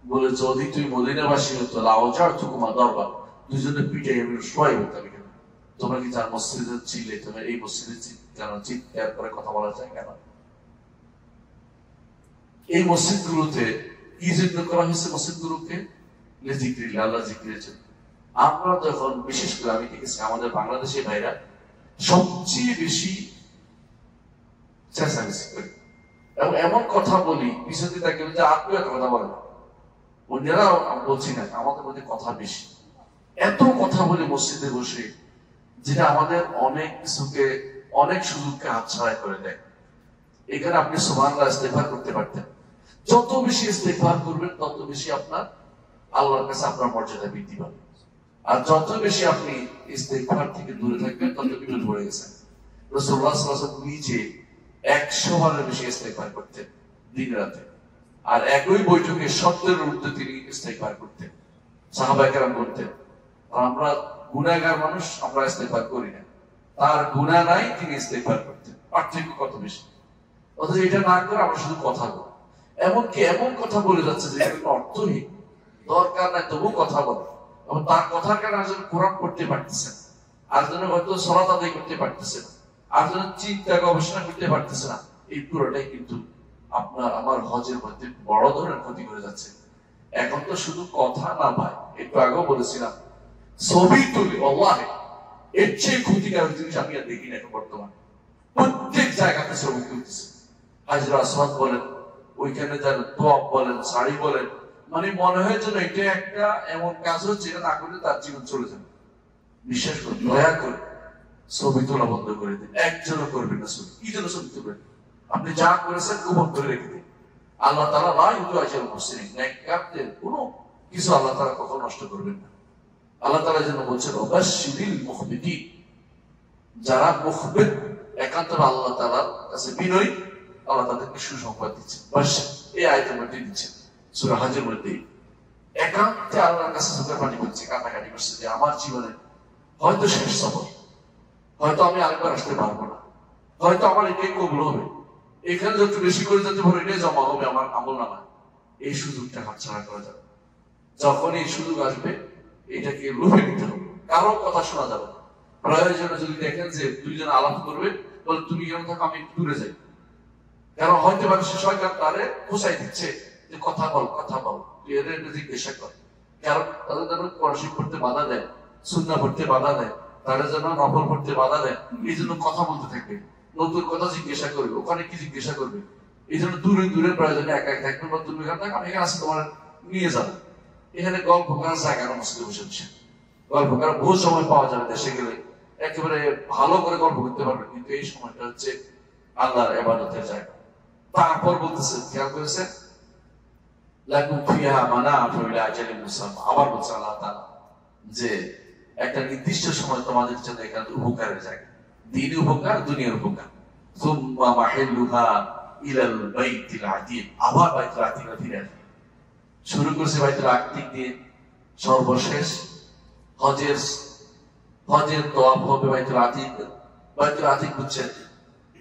বলে যদি তুই মদিনাবাসী হতো লাউজারতুকুমা দরবা, দুজনে পিঠে আমি সবাই হতাম। তোমরা কি যার মসজিদে ছিলে, তোমরা এই মসজিদে কেন চিৎকার করে কথা বলা যায় কেন? এই মসজিদগুলোতে কি জন্য করা হয়েছে? মসজিদগুলোকে লিযিকরিল্লাহ, আল্লাহ জিকিরের জন্য। আমরা যখন বিশেষ করে আমি দেখেছি আমাদের বাংলাদেশি ভাইরা সবচেয়ে বেশি চেঁচামেচি করি এবং এমন কথা বলি পিছনে তাকে যে আর কেউ কথা বলে না, অন্যরাও বলছি না, আমাদের মধ্যে কথা বেশি। এত কথা বলে মসজিদে বসে, যেটা আমাদের অনেক কিছুকে, অনেক সুযোগকে হাতছাড়া করে দেয়। এখানে আপনি সুবহানাল্লাহ ইস্তেগফার করতে পারতেন। যত বেশি ইস্তেগফার করবেন তত বেশি আপনার আল্লাহর কাছে আপনার মর্যাদা বৃদ্ধি পাবে। আর যত বেশি আপনি ইস্তেগফার থেকে দূরে থাকবেন তত বিপদ পড়ে গেছেন। রাসূলুল্লাহ সাল্লাল্লাহু আলাইহি ওয়াসাল্লাম নিজে 100 বারের বেশি ইস্তেগফার করতেন দিন রাতে, আর একই বৈঠকে 70 ঊর্ধ্বে তিনি ইস্তেগফার করতেন, সাহাবায়ে কেরাম করতেন। আমরা গুনাহগার মানুষ, আমরা ইস্তেগফার করি না। তার গুনাহ নাই, তিনি ইস্তেগফার করতেন। পার্থক্য কত বেশি! অথচ এটা না করে আমরা শুধু কথা বলি, এমনকি এমন কথা বলে যাচ্ছে যে কোনো অর্থহীন, দরকার নাই তবু কথা বলে। এবং তার কথার কারণে একজন কোরআন পড়তে পারতেছেন, আরেকজনের হয়তো সালাত আদায় করতে পারতেছেন, আরেকজনের চিন্তা গবেষণা করতে পারতেছে না। এই পুরোটাই কিন্তু আপনার আমার হজের মধ্যে বড় ধরনের ক্ষতি করে যাচ্ছে। এখন তো শুধু কথা না ভাই, একটু আগেও বলেছিলাম ছবি তুলি, আল্লাহে এর চেয়ে ক্ষতিকারক জিনিস আমি আর দেখি না এখন বর্তমানে। প্রত্যেক জায়গাতে শ্রমিক করতেছে। হাজরা আসওয়াদ বলেন, ওইখানে যারা তোয়াব বলেন, শাড়ি বলেন, মানে মনে হয় যেন এটা একটা এমন কাজ হচ্ছে যেটা না করলে তার জীবন চলে যাবে। বিশ্বাস করুন, দয়া করে ছবি তোলা বন্ধ করে দিন। একজনও করবেন না ছবি। কি জন্য ছবি তুলবেন? আপনি যা করেছেন গোপন করে রেখে দিন। আল্লাহ তাআলা লা ইউআজিল মুহসিনিন, নেককারদের কোনো কিছু আল্লাহ তাআলা কখনো নষ্ট করবেন না। আল্লাহ তাআলা যেন বলছেন ওয়াবাশশিরিল মুখবিতিন, যারা মুখবিত, একান্ত আল্লাহ তাআলার কাছে বিনয়ী, আল্লাহ তাদেরকে সুসংবাদ দিচ্ছেন। বাস এই আয়াতের মধ্যে দিচ্ছেন, সূরা হজের মধ্যে। একান্তে আল্লাহর কাছে চোখের পানি পড়ছে, কান্নাকাটি করছে যে আমার জীবনে হয়তো শেষ সফর, হয়তো আমি আরেকবার আসতে পারবো না, হয়তো আমার এটাই কবুল হবে, এখানে যত বেশি করে যেতে পারবো এটাই জমা হবে আমার আমলনামায়। এই সুযোগটা হাতছাড়া করা যাবে। যখন এই সুযোগ আসবে এটাকে লুফে নিতে হবে, কারো কথা শোনা যাবে না। প্রয়োজনে যদি দেখেন যে দুইজন আলাপ করবে, বলে তুমি কেন থাকো, আমি একটু দূরে যাই। কারণ হয়তো পারে সে সরকার তারে খোঁচাই দিচ্ছে যে কথা বল, কথা বল, তুই এদের জিজ্ঞাসা কর। কারণ তাদের যেন পড়াশি পড়তে বাধা দেয়, সুন্নাহ পড়তে বাধা দেয়, তাদের যেন নফল পড়তে বাধা দেয়, এই জন্য কথা বলতে থাকবে, নতুন কথা জিজ্ঞাসা করবে, ওখানে কি জিজ্ঞাসা করবে। এই জন্য দূরে দূরে প্রয়োজনে একা এক থাকবে, বা তুমি এখানে থাকো, আমি এখানে আসতে তোমার নিয়ে যাবো। এখানে গল্প করার জায়গা মুসলিম বসে, গল্প করার বহু সময় পাওয়া যাবে। দেশে গেলে একেবারে ভালো করে গল্প করতে পারবে, কিন্তু এই সময়টা হচ্ছে আল্লাহর ইবাদতের জায়গা। তারপর বলতেছে, খেয়াল করেছেন, লাকুম ফিহা মানাফিউ ইলা আজালিন মুসাম্মা, আবার বলছে আল্লাহ তাআলা যে একটা নির্দিষ্ট সময় তোমাদের জন্য এখানে উপকারের জায়গা, দ্বীনি উপকার, দুনিয়ার উপকার। সুম্মা মাহিল্লুহা ইলাল বাইতিল আতীক, আবার বাইতুল আতীকে ফিরে আসবে। শুরু করছে বাইতুল আতীক দিয়ে, সর্বশেষ হজের তোয়াফ হবে বাইতুল আতীক। বাইতুল আতীক বুঝছেন,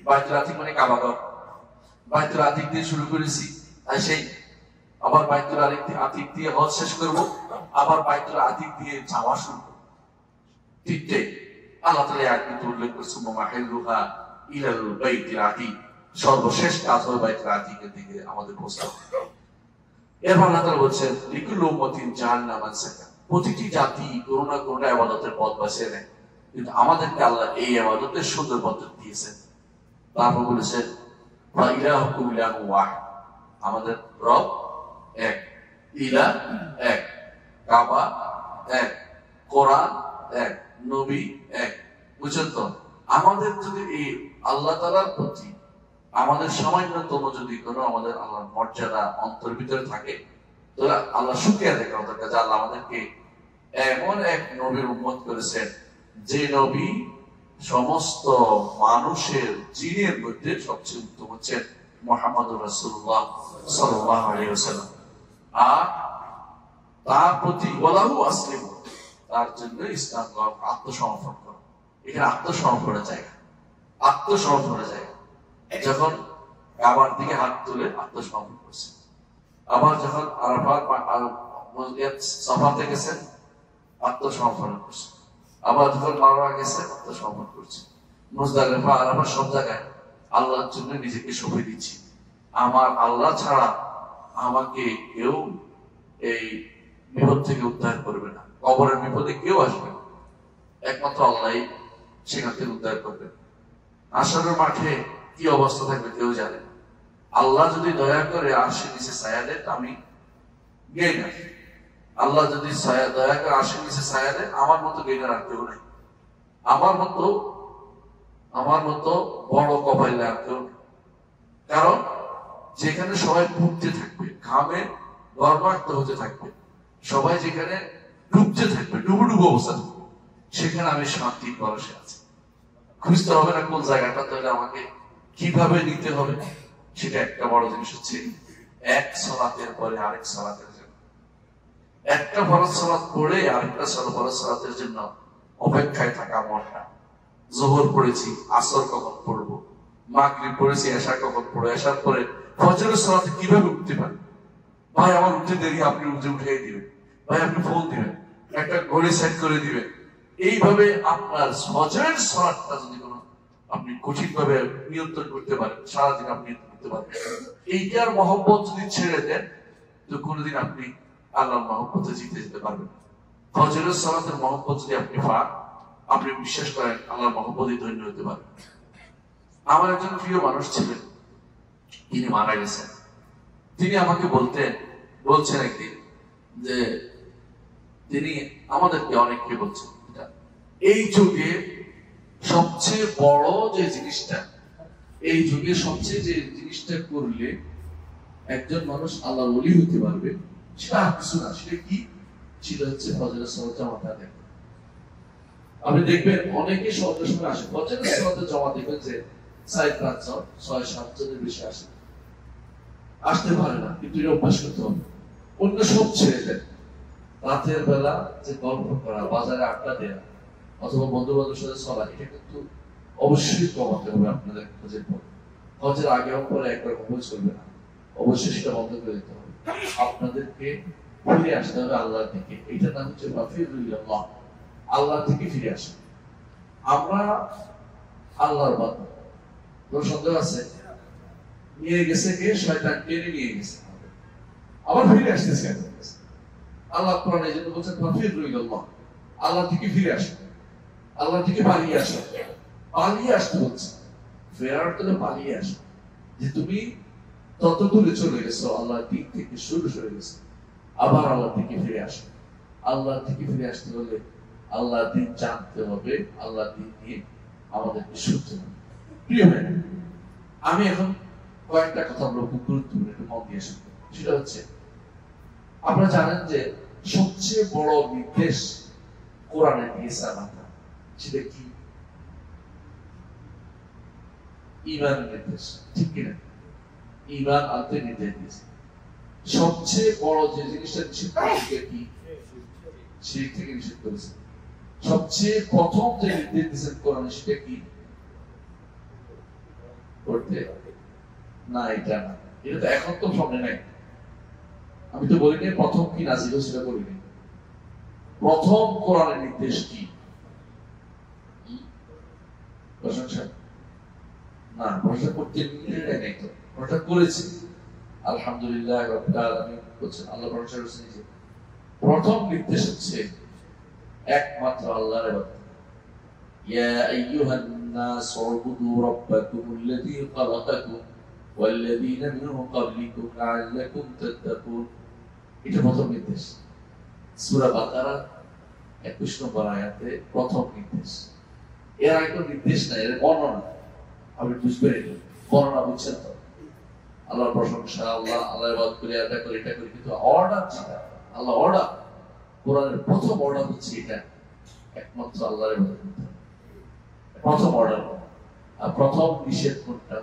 বাইতুল আতীক মানে কাবাঘর। বাইতুল আতীক দিয়ে শুরু করেছি, আর সেই আবার বাইতুল আতীক দিয়ে হজ শেষ করব, আবার বাইতুল আতীক দিয়ে যাওয়া শুরু করব। তিনটে আল্লাহ তাআলা আয়াতে উল্লেখ করেছে, মাহিল্লুহা ইলাল বাইতিল আতীক, সর্বশেষ কাজ হবে বাইতুল আতীকের দিকে আমাদের পৌঁছানো। এরপর আল্লাহ তাআলা বলছেন, লিকুল্লি উম্মাতিন জাআলনা মানসাকা, প্রতিটি জাতি কোনো না কোনো ইবাদতের পথ বাছিয়ে নেয়, কিন্তু আমাদেরকে আল্লাহ এই ইবাদতের সুন্দর পদ্ধতি দিয়েছেন। তারপর বলেছেন ওয়া ইলাহুকুম ইলাহুন ওয়াহিদ, আমাদের রব এক, ইলাহ এক, কাবা এক, কোরআন এক, নবী এক। বুঝছেন তো? আমাদের যদি এই আল্লাহ তাআলার প্রতি আমাদের সামান্যতম যদি কোনো আমাদের আল্লাহর মর্যাদা অন্তর ভিতরে থাকে, তাহলে আল্লাহ শুকরিয়া আদায় করা দরকার যে আল্লাহ আমাদেরকে এমন এক নবীর উম্মত করেছেন, যে নবী সমস্ত মানুষের জিনের মধ্যে সবচেয়ে উত্তম হচ্ছেন মুহাম্মদুর রাসূলুল্লাহ সাল্লাল্লাহু আলাইহি ওয়াসাল্লাম। আর তার প্রতি ওয়ালাহু আসলিম, তার জন্য ইসলাম গ্রহণ, আত্মসমর্পণ করো। এখানে আত্মসমর্পণের জায়গা, আত্মসমর্পণের জায়গা। যখন কাবার দিকে হাত তুলে আত্মসমর্পণ করছে, আবার যখন আরাফাত সাফাতে গেছেন আত্মসমর্পণ করছে, আবার যখন মারওয়া গেছে আত্মসমর্পণ করছে, মুজদালিফা আরাফাত সব জায়গায় আল্লাহর জন্য নিজেকে সঁপে দিচ্ছি। আমার আল্লাহ ছাড়া আমাকে কেউ এই বিপদ থেকে উদ্ধার করবে না, কবরের বিপদে কেউ আসবে না, একমাত্র আল্লাহ সেখান থেকে উদ্ধার করবে। হাশরের মাঠে কি অবস্থা থাকবে কেউ জানে না। আল্লাহ যদি দয়া করে আরশের নিচে ছায়া দেয়, আমি গেইনার। আল্লাহ যদি দয়া করে আরশের নিচে ছায়া দেয়, আমার মতো গেইনার আর কেউ নাই। আমার মতো বড় কপাইলে আর কেউ নেই। কারণ যেখানে সবাই ডুবতে থাকবে, ঘামে গর্বাক্ত হতে থাকবে, সবাই যেখানে ডুবতে থাকবে, ডুবুডুবু অবস্থা থাকবে, সেখানে আমি শান্তির পরশে আছি। খুঁজতে হবে না কোন জায়গাটা, তাহলে আমাকে কিভাবে নিতে হবে, সেটা একটা বড় জিনিস হচ্ছে এক সালাতের পরে আরেক সালাতের জন্য, একটা ফরজ সালাত পড়ে আরেকটা ফরজ সালাতের জন্য অপেক্ষায় থাকা মনটা। যোহর পড়েছি, আসর কখন পড়বো, মাগরিব পড়েছি, এশা কখন পড়বো, এশার পরে ফজরের সালাতে কিভাবে উঠতে পারি, ভাই আমার উঠতে দেরি, আপনি উঠে দিবেন, ভাই আপনি ফোন দিবেন, একটা ঘড়ি সেট করে দিবেন। এইভাবে আপনার ফজরের সালাতটা যদি কোনো আপনি কঠিন ভাবে নিয়ন্ত্রণ করতে পারেন, সারাদিন আপনি নিয়ন্ত্রণ করতে পারেন, এইটার মহব্বত যদি ছেড়ে দেন, তো কোনোদিন আপনি আল্লাহর মহব্বতে জিতে যেতে পারবেন। ফজরের সালাতের মহব্বত যদি আপনি পান, আপনি বিশ্বাস করেন আল্লাহর মহব্বতে ধন্য হতে পারেন। আমার একজন প্রিয় মানুষ ছিলেন, তিনি মারা গেছেন। তিনি আমাকে বলছেন একদিন যে তিনি আমাদেরকে অনেককে বলছেন এই যুগে সবচেয়ে বড় যে জিনিসটা, এই যুগে সবচেয়ে যে জিনিসটা করলে একজন মানুষ আল্লাহর ওলি হতে পারবে সেটা আর কিছু না। সেটা কি? সেটা হচ্ছে ফজরের সালাত জামাতে আদায়। আপনি দেখবেন অনেকে সন্ধ্যার সময় আসে, ফজরের সালাতে জমা দেখবেন যে 4-5 জন 6-7 জনের বেশি আসে, আসতে পারে না। কিন্তু এটা অভ্যাস করতে হবে। অন্য সব ছেড়ে দেন। রাতের বেলা যে গল্প করা, বাজারে আড্ডা দেওয়া অথবা বন্ধু বান্ধবের সাথে চলা, এটা কিন্তু অবশ্যই কমাতে হবে আপনাদের খোঁজের পর। হজের আগে এবং পরে একবার কখনোই চলবে না, অবশ্যই সেটা বন্ধ করে দিতে হবে। আপনাদেরকে ফিরে আসতে হবে আল্লাহর দিকে। এটার নাম হচ্ছে ফাফিরুল্লাহ, আল্লাহর দিকে ফিরে আসে। আমরা আল্লাহর বান্দা, কোনো সন্দেহ আছে? নিয়ে গেছে কে? শয়তান টেনে নিয়ে গেছে, আবার ফিরে আসতেছে। আল্লাহ কোরআনে এই জন্য বলছেন ফাফিরুল্লাহ, আল্লাহর দিকে ফিরে আসে, আল্লাহর দিকে পালিয়ে আসে। পালিয়ে আসতে হচ্ছে, ফেরার তো পালিয়ে আসে। যে তুমি তত দূরে চলে গেছো আল্লাহর দিক থেকে, সরে গেছে, আবার আল্লাহর দিকে ফিরে আসে। আল্লাহর দিকে ফিরে আসতে হলে আল্লাহর দিন জানতে হবে, আল্লাহর দিন নিয়ে আমাদেরকে শুনতে হবে। প্রিয় ভাই, আমি এখন কয়েকটা কথা বলবো, খুব গুরুত্বপূর্ণ, একটু মন দিয়ে শুনতে। সেটা হচ্ছে, আপনারা জানেন যে সবচেয়ে বড় নির্দেশ কোরআনে দিয়েছে আমাদের, সেটা কি? ঈমানের নির্দেশ, ঠিক কিনা? ঈমান আনতে নির্দেশ দিয়েছে। সবচেয়ে বড় যে জিনিসটা নিষেধ করেছে কি? শিরক থেকে নিষেধ করেছে। সবচেয়ে প্রথম যে নির্দেশ দিয়েছেন কোরআনে, সেটা কি? করতে না, এটা না, এটা তো এখন তো সামনে নাই। আমি তো বলিনি প্রথম কি নাজিল সেটা বলিনি। প্রথম কোরআনের নির্দেশ কি? প্রশংসা না, প্রশংসা করতে নাই তো, প্রশংসা করেছি আলহামদুলিল্লাহ রাব্বিল আলামিন বলছেন, আল্লাহ প্রশংসা করেছেন। যে প্রথম নির্দেশ হচ্ছে একমাত্র আল্লাহর ইবাদত। ইয়া আইয়ুহান নাস উবুদু রাব্বাকুমুল্লাযী খালাকাকুম ওয়াল্লাযীনা মিন ক্বাবলিকুম লাআল্লাকুম তাত্তাকুন। এটা প্রথম নির্দেশ। সূরা বাকারা 21 নম্বর আয়াতে প্রথম নির্দেশ। এর আগে কোনো নির্দেশ নাই, এর বর্ণনা। আপনি বুঝবেন, বর্ণনা বুঝছেন তো? আল্লাহর প্রশংসা, আল্লাহ ইবাদত করে, এটা করে, এটা করে, কিন্তু অর্ডার যেটা, আল্লাহ অর্ডার, কোরআনের প্রথম অর্ডার হচ্ছে এটা, একমাত্র আল্লাহর ইবাদত করতে হবে। প্রথম অর্ডার। আর প্রথম নিষেধ কোনটা?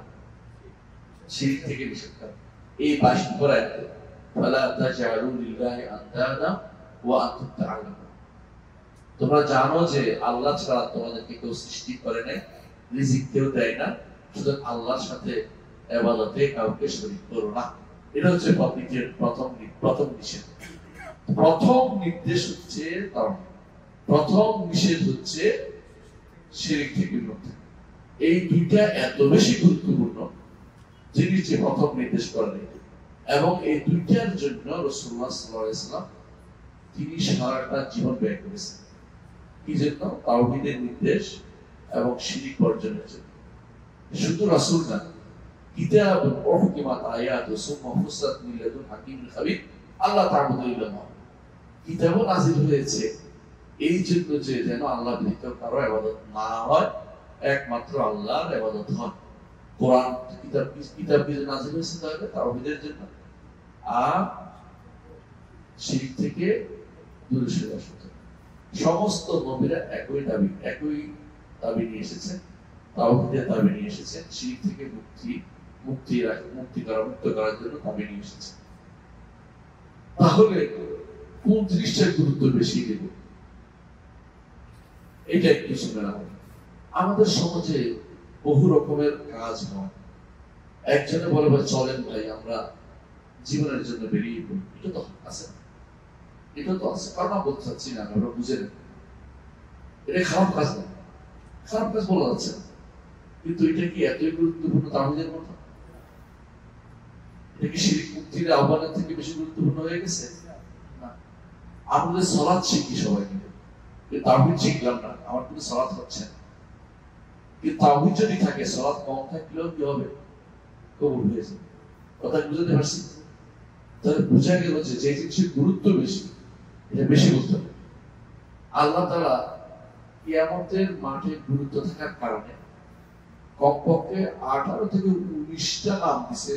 শিরক থেকে নিষেধ করা। এই 22 নম্বর আয়াতে ফালা তাজআলু লিল্লাহি আনদাদা ওয়া আনতুম তা'লামুন। তোমরা জানো যে আল্লাহ ছাড়া তোমাদেরকে কেউ সৃষ্টি করে নাই, রিজিক কেউ দেয় না, শুধু আল্লাহর সাথে ইবাদতে কাউকে শরীক করো না। এটা হচ্ছে প্রথম নিষেধ। প্রথম নির্দেশ হচ্ছে তাওহীদ, প্রথম নিষেধ হচ্ছে শিরক থেকে মুক্তি। এই দুইটা এত বেশি গুরুত্বপূর্ণ জিনিস যে প্রথম নির্দেশ করেন, এবং এই দুইটার জন্য রাসূলুল্লাহ সাল্লাল্লাহু আলাইহি ওয়াসাল্লাম তিনি সারাটা জীবন ব্যয় করেছেন। কি জন্য? তাওহীদের নির্দেশ এবং শিরক বর্জনের জন্য। শুধু রাসূল না, কিতাবুন উহকিমাত আয়াতু সুম্মা ফুসসাত মিন লাদুন হাকীমিন খাবীর আল্লাহ তা'বুদু ইল্লাল্লাহ। কিতাবও নাযিল হয়েছে এই জন্য যে যেন আল্লাহ ব্যতীত কারো ইবাদত না হয়, একমাত্র আল্লাহর ইবাদত হয়। কোরআন কিতাব যে নাযিল হয়েছে তাহলে তাওহীদের জন্য, আর শিরক থেকে দূরে সরে আসতে। সমস্ত নবীরা একই দাবি নিয়ে এসেছেন, তাওহীদের দাবি নিয়ে এসেছেন, শিরক থেকে মুক্ত করার জন্য দাবি নিয়ে এসেছেন। তাহলে কোন জিনিসটার গুরুত্ব বেশি দেব, এটা একটু শুনে রাখুন। আমাদের সমাজে বহু রকমের কাজ হয়। একজনে বলে ভাই চলেন ভাই আমরা জীবনের জন্য বেরিয়ে পড়ি, এটা তো আছে, এটা তো আছে, কারণ আমরা বলতে চাচ্ছি না, আমরা বুঝে নেব এটা খারাপ কাজ না, খারাপ কাজ বলা যাচ্ছে না, কিন্তু এটা কি এতই গুরুত্বপূর্ণ তাওহীদের মতো? এটা কি শিরক মুক্তির আহ্বানের থেকে বেশি গুরুত্বপূর্ণ হয়ে গেছে? না। আমাদের সালাত শিখি সবাই মিলে, তাওহীদ শিখলাম না, আমার কোনো সালাত হচ্ছে না। কিন্তু তাওহীদ যদি থাকে, সালাত কম থাকলেও কি হবে? কবুল হয়ে যাবে। কথা বুঝতে পারছি? তাহলে বোঝা গেল যে যে জিনিসের গুরুত্ব বেশি, এটা বেশি করতে হবে। আল্লাহ তাআলা কিয়ামতের মাঠে গুরুত্ব থাকার কারণে কমপক্ষে 18 থেকে 19টা নাম দিছে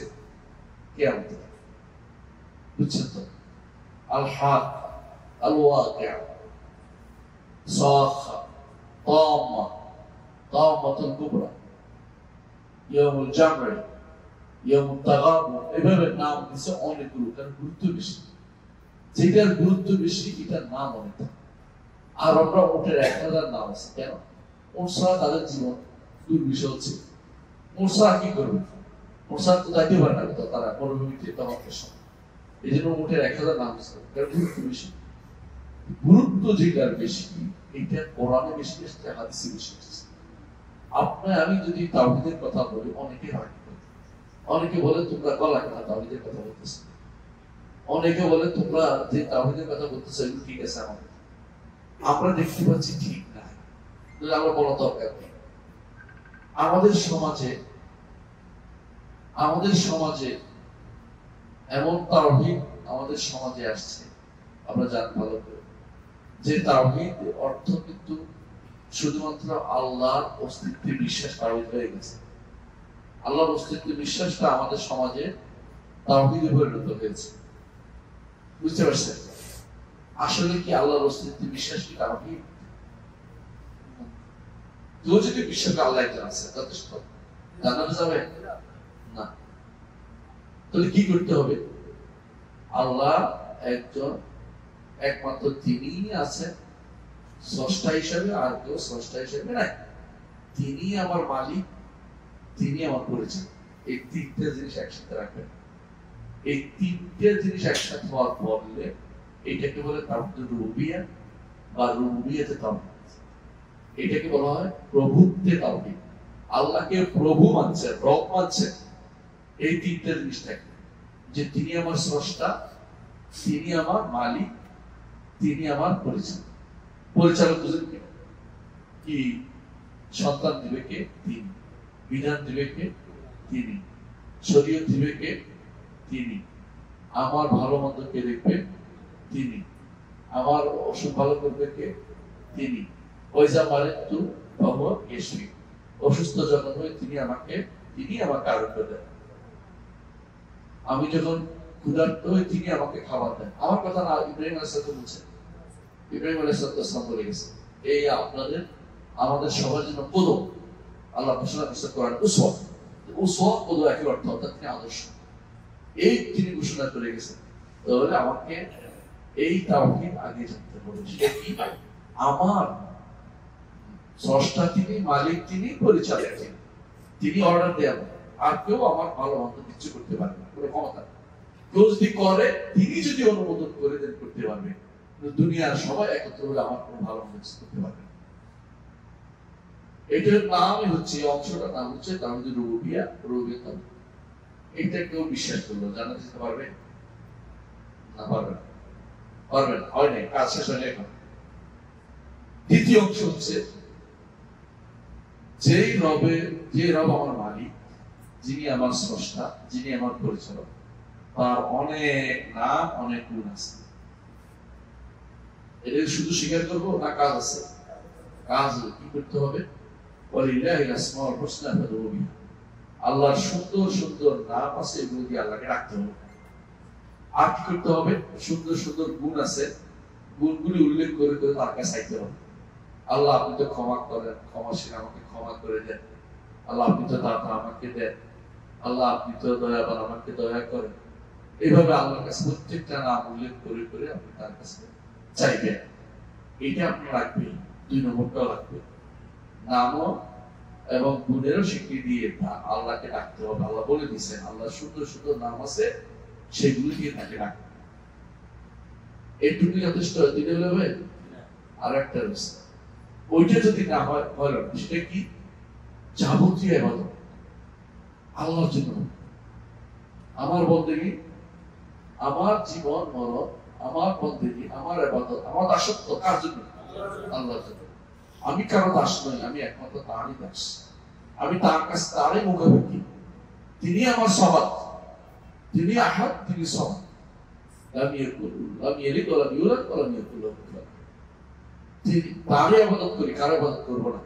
কিয়ামতের। বুঝছেন তো? আল হাক, আল ওয়াকিয়া, সাখা, তাম্মা, তাম্মাতুল কুবরা, ইয়াউমুল জামঈ, ইয়াউমুত তাগাবুন, এভাবে নাম দিছে অনেকগুলো, কারণ গুরুত্ব বেশি। যেটার গুরুত্ব বেশি এটার নাম অনেক। আর আমরা উটের 1000 নাম আছে। কেন? মুসা তাদের জীবন দুর্বিষহ হচ্ছে। মুসা কি করবে? মুসা তো যাইতে পারে না, তো তারা মরুভূমিতে তখন সময়। এই জন্য উটের 1000 নাম আছে, কারণ গুরুত্ব বেশি। গুরুত্ব যেটার বেশি, এটা কোরআনে বেশি এসেছে, হাদিসে বেশি এসেছে। আপনার আমি যদি তাওহীদের কথা বলি, অনেকে রাগ করে। অনেকে বলে তোমরা গলা কাটা তাওহীদের কথা বলতেছ। অনেকে বলে তোমরা যে তাওহীদের কথা বলতেছ এগুলো ঠিক আছে, আমরা দেখতে পাচ্ছি ঠিক না। আমরা বলা দরকার নেই। আমাদের সমাজে এমন তাওহীদ আমাদের সমাজে আসছে, আমরা জানি ভালো করে, যে তাওহীদ অর্থ কিন্তু শুধুমাত্র আল্লাহর অস্তিত্বে বিশ্বাস তাওহীদ হয়ে গেছে। আল্লাহর অস্তিত্বে বিশ্বাসটা আমাদের সমাজে তাওহীদে পরিণত হয়েছে। বুঝতে পারছেন? আসলে কি আল্লাহর অস্তিত্বে বিশ্বাস কি তাওহীদ? কেউ যদি বিশ্বাস করে আল্লাহ একজন আছে, যথেষ্ট জানানো যাবে না। তাহলে কি করতে হবে? আল্লাহ একজন, একমাত্র তিনিই আছেন স্রষ্টা হিসাবে, আর কেউ স্রষ্টা হিসাবে নাই। তিনি আমার মালিক, তিনি আমার পরিচালক। এই তিনটে জিনিস একসাথে রাখবেন। এই তিনটে জিনিস একসাথে হওয়ার পরে এটাকে বলে তাওহীদুর রুবুবিয়্যা বা রুবুবিয়্যাতে তাওহীদ। এটাকে বলা হয় প্রভুত্বে তাওহীদ। আল্লাহকে প্রভু মানছে, রব মানছে। এই তিনটে জিনিস থাকে, যে তিনি আমার স্রষ্টা, তিনি আমার মালিক, তিনি আমার পরিচালক। পরিচালক বুঝেন কি? সন্তান দিবে কে? তিনি। বিধান দিবে কে? তিনি। শরীয়ত দিবে কে? তিনি। আমার ভালো মন্দ কে দেখবে? তিনি। আমার অসুখ ভালো করবে কে? তিনি। ওইজা মারিতু ফাহুয়া ইয়াশফি, অসুস্থ যখন হই তিনি আমাকে আরোগ্য দেন। আমি যখন ক্ষুধার্ত হই তিনি আমাকে খাবার দেন। আমার কথা না, ইব্রাহিম আলাইহিস সালাম বলছেন। ইব্রাহিম আলাইহিস সালাম বলে গেছে, এই আপনাদের আমাদের সবার জন্য কদম। আল্লাহ ঘোষণা করছে কোরআন, উসওয়া। উসওয়া কদম একই অর্থ, অর্থাৎ তিনি আদর্শ। এই তিনি ঘোষণা করে গেছেন। তাহলে আমাকে এই তাওহীদ আগে জানতে হবে। সেটা কি? আমার স্রষ্টা তিনি, মালিক তিনি, পরিচালক তিনি। তিনি অর্ডার দেন, আর কেউ আমার ভালো মন্দ কিছু করতে পারবে না, কোনো ক্ষমতা। কেউ যদি করে, তিনি যদি অনুমোদন করে দেন করতে পারবে। দুনিয়ার সবাই একত্র হলে আমার কোনো ভালো মন্দ কিছু করতে পারবে না। এটার নামই হচ্ছে, এই অংশটার নাম হচ্ছে তাওহীদুর রুবুবিয়্যা, রুবুবিয়্যাত তাওহীদ। এটা কেউ বিশ্বাস করলো, জানা যেতে পারবে না? পারবে না, পারবে না, হয় নাই, কাজ শেষ হয়নি এখন। দ্বিতীয় অংশ হচ্ছে, যে রব আমার মালিক, যিনি আমার স্রষ্টা, যিনি আমার পরিচালক, তার অনেক নাম, অনেক গুণ আছে। এটা শুধু স্বীকার করবো না, কাজ আছে? কাজ কি করতে হবে? ওয়ালিল্লাহিল আসমাউল হুসনা ফাদউহু বিহা। আল্লাহর সুন্দর সুন্দর নাম আছে, এগুলো দিয়ে আল্লাহকে ডাকতে হবে। আর কি করতে হবে? সুন্দর সুন্দর গুণ আছে, গুণগুলি উল্লেখ করে করে তার কাছে চাইতে হবে। আল্লাহ আপনি তো ক্ষমা করেন, ক্ষমাশীল, আমাকে ক্ষমা করে দেন। আল্লাহ আপনি তো দাতা, আমাকে দেন। আল্লাহ আপনি তো দয়াবান, আমাকে দয়া করেন। এইভাবে আল্লাহর কাছে প্রত্যেকটা নাম উল্লেখ করে করে আপনি তার কাছে চাইবেন। এটা আপনি রাখবেন। 2 নম্বরটাও রাখবেন, নামও এবং গুণেরও স্বীকৃতি দিয়ে আল্লাহকে ডাকতে হবে। আল্লাহ বলে দিচ্ছেন, আল্লাহ সুন্দর সুন্দর নাম আছে, সেগুলো দিয়ে তাকে ডাকতে হবে। এইটুকু যথেষ্ট দিতে হবে। আর একটা রয়েছে, ওইটা যদি না হয়, হলো না। সেটা কি? যাবতীয় ইবাদত আল্লাহর জন্য। আমার বন্দেগী, আমার জীবন মরণ, আমার বন্দেগী, আমার ইবাদত, আমার দাসত্ব কার জন্য? আল্লাহর জন্য। আমি কারো দাস নই, আমি একমাত্র তারই দাস। আমি তার কাছে তারই মুখাপেক্ষি। তিনি আমার সবাদ, তিনি আহাদ, তিনি সবাদ। লাম ইয়ালিদ ওয়া লাম ইউলাদ ওয়া লাম ইয়াকুল লাহু কুফুয়ান আহাদ। তিনি তারই ইবাদত করি, কারো ইবাদত করব না।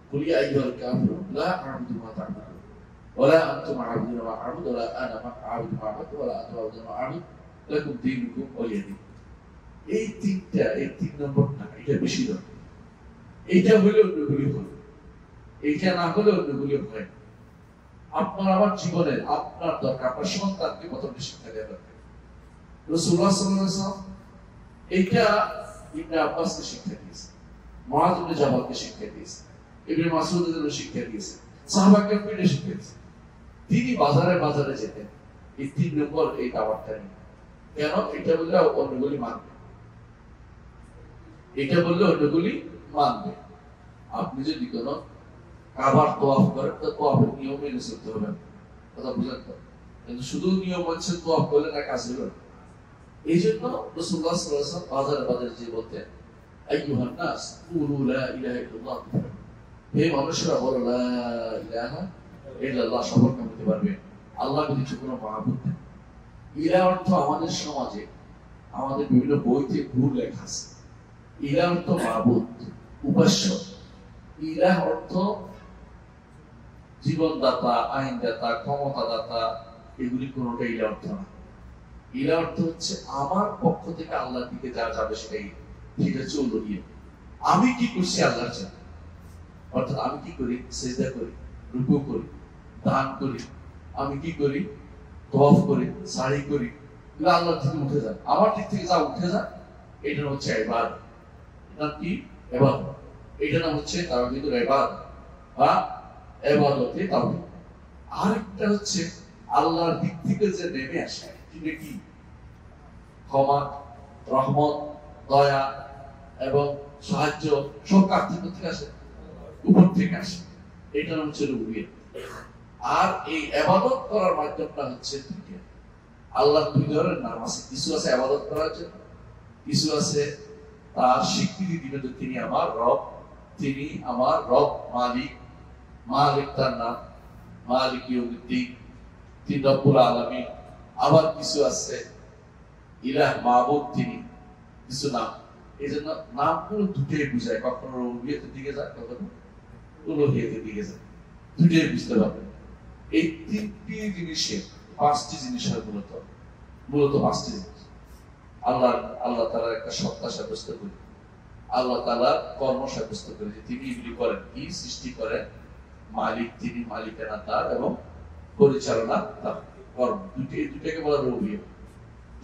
কুল ইয়া আইয়ুহাল কাফিরুন লা আ'বুদু মা তা'বুদুন ওয়া লা আনতুম আ'বুদুনা মা আ'বুদু ওয়া লা আনা আ'বুদু মা আ'বুদু ওয়া লা আনতুম আ'বুদুনা মা আ'বুদু লাকুম দীনুকুম ওয়ালিয়া দীন। এই তিনটা, এই 3 নম্বরটা, এটা বেশি দরকার। এইটা হলে অন্যগুলি হয়, এইটা না হলে অন্যগুলি হয়। আপনার আমার জীবনের আপনার দরকার, আপনার সন্তানকে প্রথমে শিক্ষা দেওয়া দরকার। রাসূলুল্লাহ সাল্লাল্লাহু আলাইহি ওয়াসাল্লাম এইটা ইবনে আব্বাসকে শিক্ষা দিয়েছে, মুআয ইবনে জাবালকে শিক্ষা দিয়েছে, ইবনে মাসউদকে শিক্ষা দিয়েছে, সাহাবাকে শিক্ষা দিয়েছে। তিনি বাজারে বাজারে যেতেন এই 3 নম্বর এই দাওয়াতটা নিয়ে। কেন? এটা বললে অন্যগুলি মানবে, এটা বললে অন্যগুলি মানবে। আপনি যদি কোনো কাবার তোয়াফ করেন তো তোয়াফের নিয়ম মেনে চলতে হবে, কথা বুঝলেন তো? কিন্তু শুধু নিয়ম মানছে তোয়াফ করলে না, কাজ হলো না। এই জন্য রাসূলুল্লাহ সাল্লাল্লাহু আলাইহি ওয়াসাল্লাম বাজারে বাজারে যে বলতেন, আইয়ুহান নাস কুলু লা ইলাহা ইল্লাল্লাহ, হে মানুষরা বলো লা ইলাহা ইল্লাল্লাহ, শপথ করতে পারবে আল্লাহ ব্যতীত কোনো মাবুদ নেই। ইলাহ অর্থ আমাদের সমাজে আমাদের বিভিন্ন বইতে ভুল লেখা আছে। ইলাহ অর্থ মাবুদ, উপাস্য। ইলাহ অর্থ জীবনদাতা, আইনদাতা, ক্ষমতাদাতা, এগুলি কোনোটাই ইলাহ অর্থ না। ইলাহ অর্থ হচ্ছে আমার পক্ষ থেকে আল্লাহর দিকে যা যাবে সেটাই, সেটা হচ্ছে উলুহিয়্যাহ। আমি কি করছি আল্লাহর জন্য, অর্থাৎ আমি কি করি, সিজদা করি, রুকু করি, দান করি, আমি কি করি, তওয়াফ করি, সাই করি, এগুলো আল্লাহর থেকে উঠে যায়, আমার দিক থেকে যা উঠে যায় এটা হচ্ছে ইবাদত। এটা কি ইবাদত? এটা নাম হচ্ছে তাওহীদুল ইবাদত বা ইবাদতে তাওহীদ। আরেকটা হচ্ছে আল্লাহর দিক থেকে যে নেমে আসে, সেটা কি? ক্ষমা, রহমত, দয়া এবং সাহায্য সব কার থেকে আসে? উপর থেকে আসে। এটা নাম হচ্ছে রুবুবিয়্যাহ। আর এই ইবাদত করার মাধ্যমটা হচ্ছে দুইটা। আল্লাহর 2 ধরনের নাম আছে, কিছু আছে ইবাদত করার জন্য, কিছু আছে তার স্বীকৃতি দিবে যে তিনি আমার রব, তিনি আমার রব, মালিক। মালিক তার নাম, মালিক ইয়াউমিদ্দিন, তিনি রব্বুল আলামিন। আবার কিছু আছে ইলাহ, মাবুদ, তিনি কিছু নাম। এই জন্য নামগুলো দুটোই বুঝায়, কখনো রুবুবিয়্যাতের দিকে যায়, কখনো উলুহিয়্যাতের দিকে যায়, দুটোই বুঝতে পারবেন। এই 3টি জিনিসের 5টি জিনিসের মূলত 5টি জিনিস। আল্লাহ তাআলার একটা সত্তা সাব্যস্ত করি, আল্লাহ তাআলার কর্ম সাব্যস্ত করি যে তিনি এগুলি করেন, কি সৃষ্টি করেন, মালিক তিনি, মালিকানা তার এবং পরিচালনা তার। কর্ম দুইটাকে বলা রুবুবিয়্যাহ,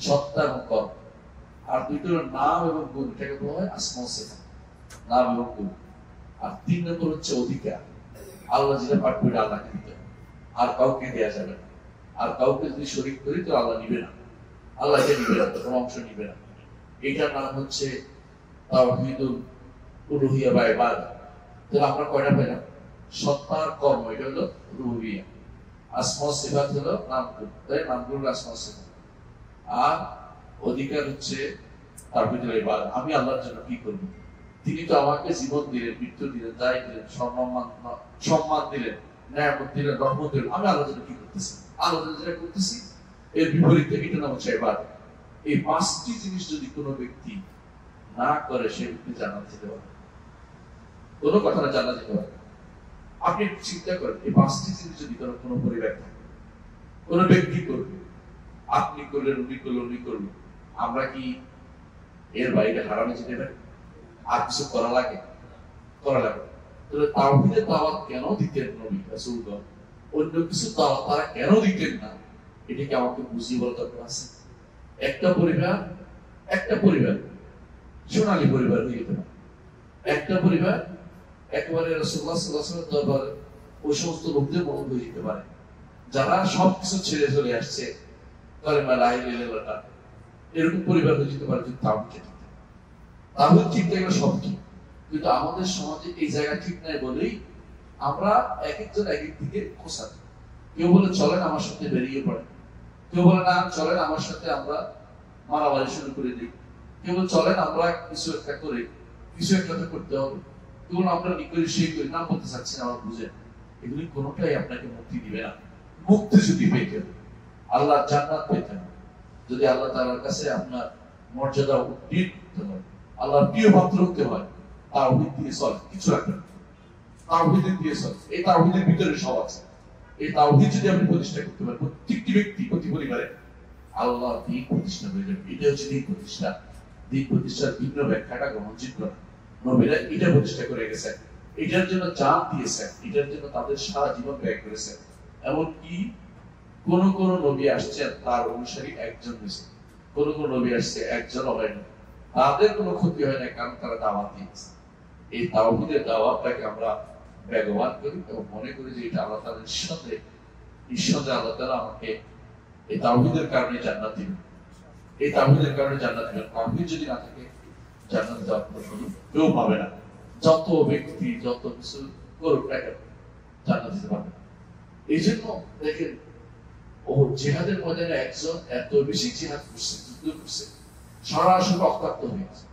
সত্তা এবং কর্ম। আর দুইটার নাম এবং গুণ, এটাকে বলা হয় আসমা ওয়া সিফাত, নাম এবং গুণ। আর 3 নম্বর হচ্ছে অধিকার। আল্লাহ যেটা পারবে এটা আল্লাহকে দিতে হবে, আর কাউকে দেয়া যাবে না। আর কাউকে যদি শরীক করি তো আল্লাহ নিবে না, আল্লাহ এটা নিবে না, কোনো অংশ নিবে না। এটার নাম হচ্ছে তাওহীদুল উলুহিয়্যাহ বা ইবাদত। তাহলে আমরা কয়টা পেলাম? সত্তার কর্ম, এটা হলো রুবুবিয়্যাহ। আসমা ওয়া সিফাত হলো নামগুলো, তাই নামগুলো আসমা ওয়া সিফাত। আর অধিকার হচ্ছে তাওহীদুল ইবাদত। আমি আল্লাহর জন্য কি করব? তিনি তো আমাকে জীবন দিলেন, মৃত্যু দিলেন, দায় দিলেন, সম্মান দিলেন, নিয়ামত দিলেন, রহমত দিলেন। আমি আল্লাহর জন্য কি করতেছি? আল্লাহর জন্য যেটা করতেছি এর বিপরীতে, এটা নাম হচ্ছে ইবাদত। এই 5টি জিনিস যদি কোনো ব্যক্তি না করে, সে ব্যক্তি জান্নাতে যেতে পারবে, কোনো কথা না, জান্নাতে যেতে পারবে। আপনি চিন্তা করেন, এই 5টি জিনিস যদি কোনো পরিবার থাকে, কোনো ব্যক্তি করবে, আপনি করলেন, উনি করলেন, উনি করলেন, আমরা কি এর বাইরে হারামে যেতে পারি? আর কিছু করা লাগে? করা লাগে। তাহলে তাওহীদের দাওয়াত কেন দিতেন নবী রাসূলগণ? অন্য কিছু দাওয়াত তারা কেন দিতেন না? এটা কি আমাকে বুঝিয়ে বলার দরকার আছে? একটা পরিবার সোনালী পরিবার হয়ে যেতে পারে, একটা পরিবার একেবারে রাসূলুল্লাহ সাল্লাল্লাহু আলাইহি ওয়াসাল্লাম দরবারে ওই সমস্ত লোকদের মনে হয়ে যেতে পারে যারা সবকিছু ছেড়ে চলে আসছে, কালেমা লা ইলাহা ইল্লাল্লাহ, এরকম পরিবার হয়ে যেতে পারে। যদি তাওহীদ ঠিক থাকলে সব ঠিক। কিন্তু আমাদের সমাজে এই জায়গা ঠিক নাই বলেই আমরা এক একজন এক এক দিকে খোঁচা। কেউ বলে চলেন আমার সাথে বেরিয়ে পড়ে, কেউ বলে না চলেন আমার সাথে আমরা মারামারি শুরু করে দিই, কেউ বলে চলেন আমরা কিছু একটা করে কিছু একটা তো করতে হবে। তখন আমরা নিকরি সেই করি না বলতে চাচ্ছি না, আমার বুঝেন এগুলি কোনোটাই আপনাকে মুক্তি দিবে না। মুক্তি যদি পেতে হবে, আল্লাহ জান্নাত পেতে হবে, যদি আল্লাহ তাআলার কাছে আপনার মর্যাদা উত্তীর্ণ করতে হয়, আল্লাহর প্রিয় পাত্র হতে হয়, তাওহীদ দিয়ে চলে, কিছু রাখবেন তাওহীদ দিয়ে চলে। এই তাওহীদের ভিতরে সব আছে। এই তাওহীদ যদি আপনি প্রতিষ্ঠা করতে পারেন, প্রত্যেকটি ব্যক্তি প্রতি পরিবারে আল্লাহ দিন প্রতিষ্ঠা হয়ে যাবে। এটা হচ্ছে দিন প্রতিষ্ঠা। দিন প্রতিষ্ঠার ভিন্ন ব্যাখ্যাটা গ্রহণযোগ্য না। নবীরা এটা প্রতিষ্ঠা করে গেছেন, এটার জন্য জান দিয়েছেন, এটার জন্য তাদের সারা জীবন ব্যয় করেছেন। এমনকি কোন কোন নবী আসছেন তার অনুসারী একজন হয়েছে, কোন কোন নবী আসছে একজন হয়নি, তাদের কোনো ক্ষতি হয় না, কারণ তারা দাওয়াত দিয়েছে। এই তাওহীদের দাওয়াতটাকে আমরা ব্যবহার করি এবং মনে করি যে এটা আল্লাহ তাআলার নিঃসন্দেহে আল্লাহ তাআলা আমাকে এই তাওহীদের কারণে জান্নাত দিবেন, এই তাওহীদের কারণে জান্নাত দিবেন। তাওহীদ যদি না থাকে জান্নাত যাওয়ার কোনো কেউ পাবে না। যত ব্যক্তি যত কিছু করুক না কেন জান্নাত দিতে পারবে না। এই জন্য দেখেন ও জিহাদের ময়দানে একজন এত বেশি জিহাদ করছে, যুদ্ধ করছে, সরাসরি রক্তাক্ত হয়ে গেছে।